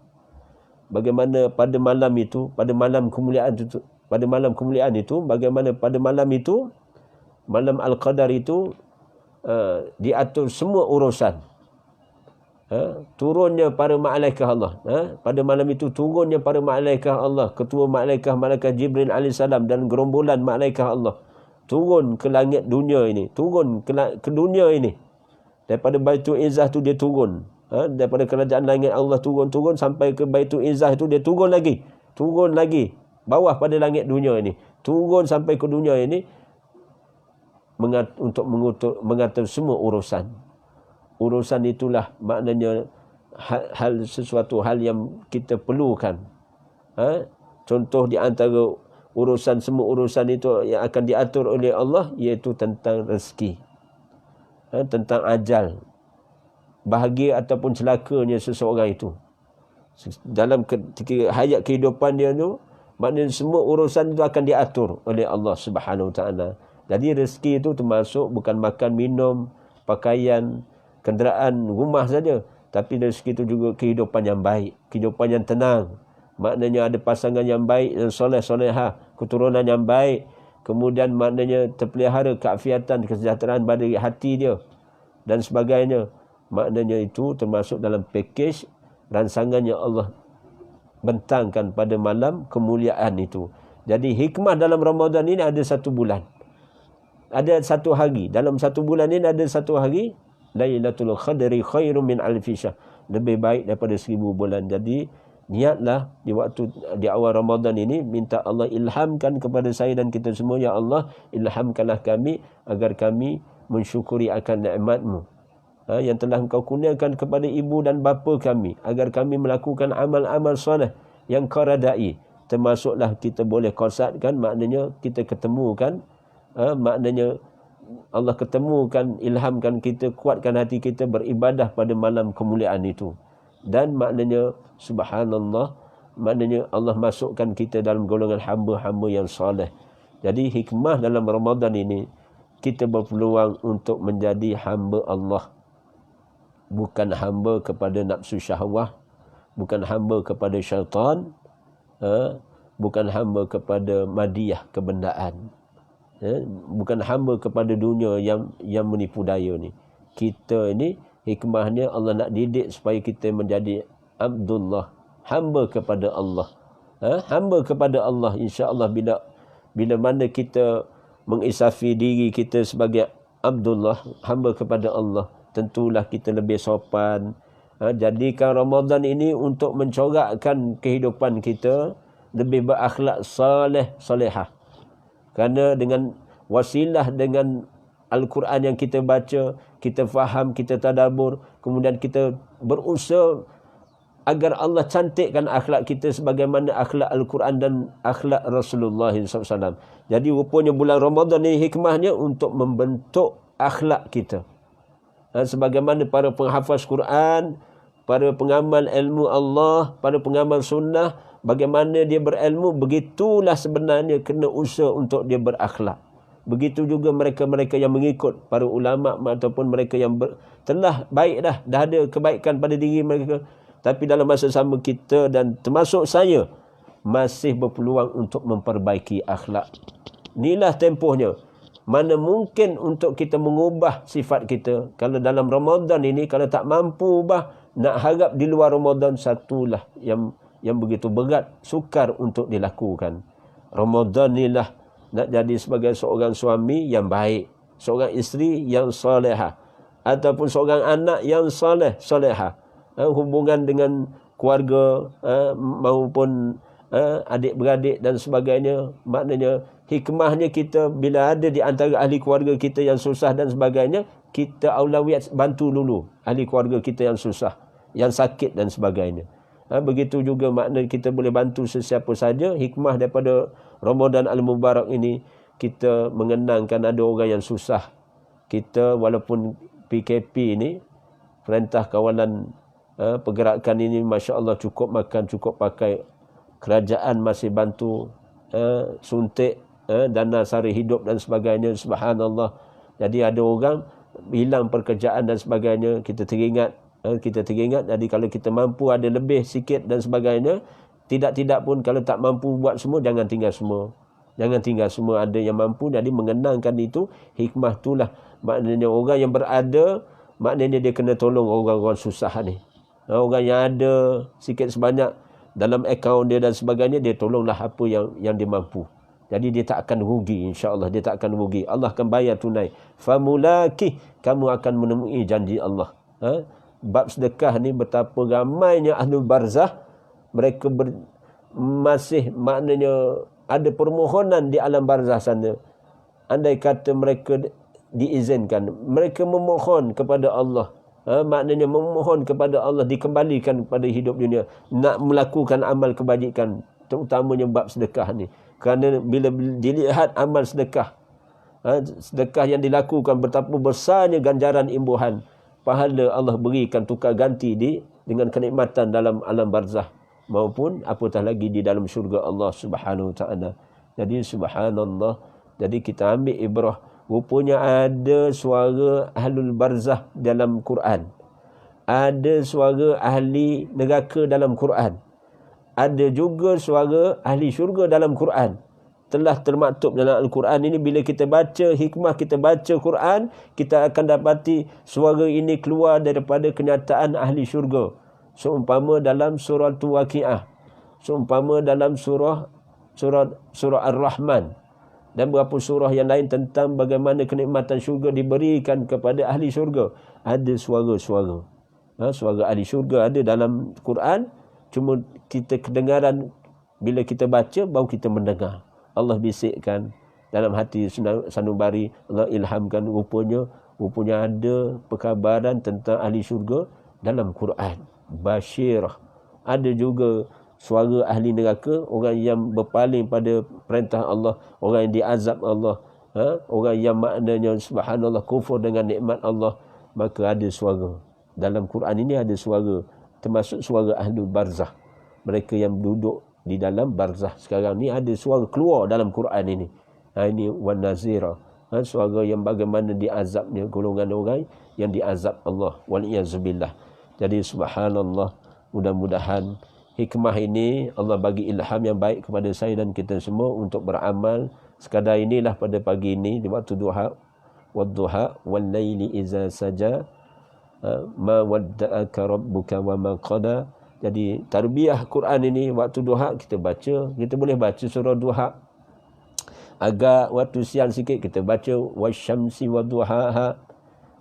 Bagaimana pada malam itu, pada malam kemuliaan itu, bagaimana pada malam itu, malam Al-Qadar itu, diatur semua urusan. Turunnya para malaikat Allah. Pada malam itu turunnya para malaikat Allah, ketua malaikat Jibril AS dan gerombolan malaikat Allah turun ke langit dunia ini, turun ke dunia ini. Daripada Baitul Izzah tu dia turun. Daripada kerajaan langit Allah turun sampai ke Baitul Izzah itu dia turun lagi. Bawah pada langit dunia ini. Turun sampai ke dunia ini untuk mengatur semua urusan. Urusan itulah maknanya sesuatu hal yang kita perlukan. Contoh di antara semua urusan itu yang akan diatur oleh Allah, iaitu tentang rezeki, tentang ajal, bahagia ataupun celakanya seseorang itu. Dalam ketika hayat kehidupan dia tu, maknanya semua urusan itu akan diatur oleh Allah Subhanahu wa taala. Jadi rezeki itu termasuk bukan makan, minum, pakaian, kenderaan, rumah saja, tapi rezeki itu juga kehidupan yang baik, kehidupan yang tenang. Maknanya ada pasangan yang baik dan soleh-solehah, keturunan yang baik, kemudian maknanya terpelihara keafiatan, kesejahteraan pada hati dia dan sebagainya. Maknanya itu termasuk dalam pakej ransangan yang Allah bentangkan pada malam kemuliaan itu. Jadi hikmah dalam Ramadan ini ada 1 bulan. Ada 1 hari. Dalam 1 bulan ini ada 1 hari. Lailatul Qadri khairum min alfi syahr. Lebih baik daripada 1000 bulan. Jadi niatlah di awal Ramadan ini, minta Allah ilhamkan kepada saya dan kita semua. Ya Allah, ilhamkanlah kami agar kami mensyukuri akan nikmat-Mu yang telah Engkau kurniakan kepada ibu dan bapa kami, agar kami melakukan amal-amal soleh yang Kau radai. Termasuklah kita boleh qasatkan, maknanya kita ketemukan, maknanya Allah ketemukan, ilhamkan kita, kuatkan hati kita beribadah pada malam kemuliaan itu. Dan maknanya subhanallah, maknanya Allah masukkan kita dalam golongan hamba-hamba yang soleh. Jadi hikmah dalam Ramadan ini, kita berpeluang untuk menjadi hamba Allah. Bukan hamba kepada nafsu syahwah, bukan hamba kepada syaitan, bukan hamba kepada madiyah, kebendaan. Bukan hamba kepada dunia yang menipu daya ni. Kita ini hikmahnya Allah nak didik supaya kita menjadi Abdullah, hamba kepada Allah. Hamba kepada Allah, insya-Allah bila mana kita mengisafi diri kita sebagai Abdullah, hamba kepada Allah, tentulah kita lebih sopan. Jadikan Ramadan ini untuk mencorakkan kehidupan kita lebih berakhlak saleh, solehah. Kerana dengan wasilah dengan Al-Quran yang kita baca, kita faham, kita tadabbur, kemudian kita berusaha agar Allah cantikkan akhlak kita sebagaimana akhlak Al-Quran dan akhlak Rasulullah SAW. Jadi rupanya bulan Ramadan ini hikmahnya untuk membentuk akhlak kita. Sebagaimana para penghafaz Quran, para pengamal ilmu Allah, para pengamal sunnah, bagaimana dia berilmu, begitulah sebenarnya kena usaha untuk dia berakhlak. Begitu juga mereka-mereka yang mengikut para ulama ataupun mereka yang telah baik dah ada kebaikan pada diri mereka. Tapi dalam masa sama kita dan termasuk saya masih berpeluang untuk memperbaiki akhlak. Inilah tempohnya. Mana mungkin untuk kita mengubah sifat kita. Kalau dalam Ramadan ini, kalau tak mampu ubah, nak harap di luar Ramadan, satulah yang begitu berat, sukar untuk dilakukan. Ramadan inilah nak jadi sebagai seorang suami yang baik, seorang isteri yang salehah, ataupun seorang anak yang solehah. Hubungan dengan keluarga maupun adik-beradik dan sebagainya. Maknanya hikmahnya kita bila ada di antara ahli keluarga kita yang susah dan sebagainya, kita aulawiyat bantu dulu ahli keluarga kita yang susah, yang sakit dan sebagainya. Begitu juga makna kita boleh bantu sesiapa saja. Hikmah daripada Ramadan Al-Mubarak ini, kita mengenangkan ada orang yang susah. Kita walaupun PKP ini, Perintah Kawalan Pergerakan ini, Masya Allah, cukup makan, cukup pakai. Kerajaan masih bantu suntik, dana sara hidup dan sebagainya. Subhanallah. Jadi ada orang hilang pekerjaan dan sebagainya, kita teringat. Jadi kalau kita mampu ada lebih sikit dan sebagainya, tidak pun kalau tak mampu buat semua, jangan tinggal semua. Ada yang mampu. Jadi mengenangkan itu, hikmah itulah. Maknanya orang yang berada, maknanya dia kena tolong orang-orang susah ni. Orang yang ada sikit sebanyak dalam akaun dia dan sebagainya, dia tolonglah apa yang dia mampu. Jadi dia tak akan rugi, insya-Allah dia tak akan rugi. Allah akan bayar tunai. Famulaki, kamu akan menemui janji Allah. Bab sedekah ni betapa ramainya ahlul barzah, mereka masih maknanya ada permohonan di alam barzah sana. Andai kata mereka diizinkan, mereka memohon kepada Allah. Maknanya memohon kepada Allah dikembalikan kepada hidup dunia, nak melakukan amal kebajikan, terutamanya bab sedekah ni. Kerana bila dilihat amal sedekah, sedekah yang dilakukan, betapa besarnya ganjaran imbuhan pahala Allah berikan tukar ganti dengan kenikmatan dalam alam barzah maupun apatah lagi di dalam syurga Allah Subhanahu Wa Taala. Jadi subhanallah, jadi kita ambil ibrah. Rupanya ada suara ahlul barzah dalam Quran. Ada suara ahli neraka dalam Quran. Ada juga suara ahli syurga dalam Quran. Telah termaktub dalam Al-Quran ini. Bila kita baca hikmah, kita baca Quran, kita akan dapati suara ini keluar daripada kenyataan ahli syurga. Seumpama dalam surah Waqiah, seumpama dalam surah Ar-Rahman, dan beberapa surah yang lain tentang bagaimana kenikmatan syurga diberikan kepada ahli syurga. Ada suara-suara. Suara ahli syurga ada dalam Quran. Cuma kita kedengaran bila kita baca, baru kita mendengar. Allah bisikkan dalam hati sanubari. Allah ilhamkan rupanya ada perkabaran tentang ahli syurga dalam Quran. Basyirah. Ada juga suara ahli neraka, orang yang berpaling pada perintah Allah, orang yang diazab Allah, orang yang maknanya subhanallah kufur dengan nikmat Allah. Maka ada suara dalam Quran ini, ada suara, termasuk suara ahlul barzah. mereka yang duduk di dalam barzah sekarang ni ada suara keluar dalam Quran ini. Ini wan nazira. Suara yang bagaimana diazabnya golongan orang yang diazab Allah wal iazubillah. Jadi subhanallah, mudah-mudahan hikmah ini Allah bagi ilham yang baik kepada saya dan kita semua untuk beramal. Sekadar inilah pada pagi ini di waktu duha, wadduha wal laili iza saja, ma wadda'aka rabbuka wa ma qada. Jadi tarbiyah Quran ini waktu duha kita baca, kita boleh baca surah duha. Agak waktu siang sikit kita baca wasyamsi wadduhaha.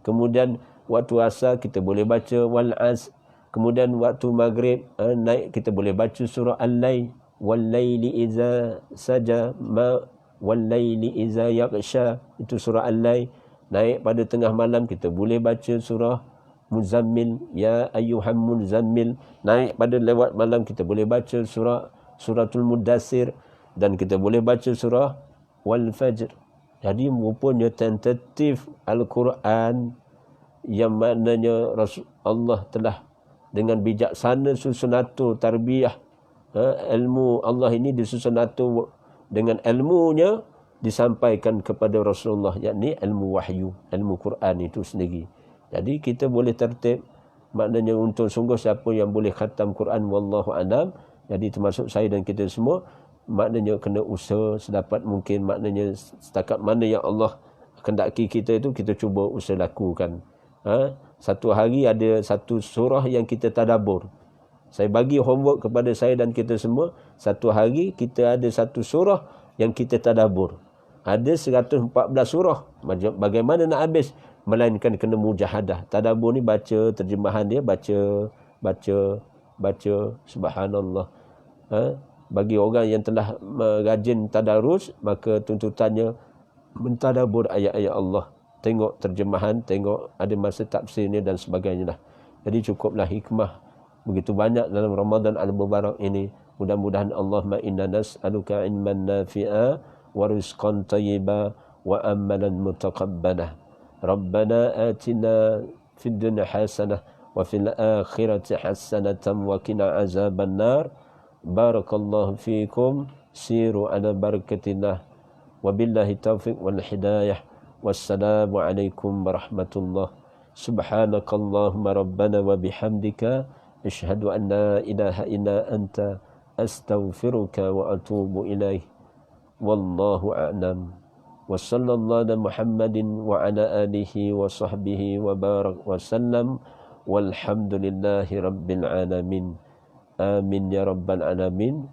Kemudian waktu asar kita boleh baca wal as. Kemudian waktu maghrib naik kita boleh baca surah al-lail, wal laili iza saja, ma wal laili iza yaghsha, itu surah al-lail. Naik pada tengah malam kita boleh baca surah Muzammil, ya ayyuhal muzammil. Naik pada lewat malam kita boleh baca suratul Mudassir, dan kita boleh baca surah wal fajr. Jadi rupanya tentatif Al-Quran yang maknanya Allah telah dengan bijaksana susun atur tarbiyah ilmu Allah ini disusun atur dengan ilmunya disampaikan kepada Rasulullah, yakni ilmu wahyu, ilmu Quran itu sendiri. Jadi kita boleh tertib, maknanya untuk sungguh siapa yang boleh khatam Quran wallahu alam. Jadi termasuk saya dan kita semua, maknanya kena usaha sedapat mungkin, maknanya setakat mana yang Allah kendaki kita itu kita cuba usaha lakukan. Satu hari ada satu surah yang kita tadabbur. Saya bagi homework kepada saya dan kita semua, satu hari kita ada satu surah yang kita tadabbur. Ada 114 surah. Bagaimana nak habis? Melainkan kena mujahadah. Tadabbur ni baca, terjemahan dia baca, subhanallah. Bagi orang yang telah rajin tadarus, maka tuntutannya mentadabbur ayat-ayat Allah. Tengok terjemahan, tengok ada masa tafsirnya dan sebagainya lah. Jadi cukuplah hikmah begitu banyak dalam Ramadan al-Mubarak ini. Mudah-mudahan Allahumma inna nas'aluka ilman nafi'a wa rizqan tayyiba wa amalan mutaqabbala. Rabbana atina fid dunya hasanah wa fil akhirati hasanatan wa qina azaban nar. Barakallahu fiikum, siru ala barakatillah. Wabillahi taufiq wal hidayah. Wassalamu alaikum warahmatullahi. Subhanakallahumma rabbana wa bihamdika asyhadu an la ilaha illa anta astaghfiruka wa atubu ilaih. Wallahu a'lam. Wa sallallahu ala Muhammadin wa ala alihi wa sahbihi wa barak wa sallam. Walhamdulillahi rabbil alamin. Amin ya rabbal alamin.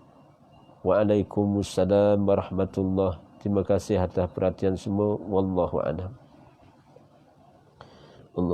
Waalaikumsalam warahmatullahi. Terima kasih atas perhatian semua. Wallahu a'lam. Allah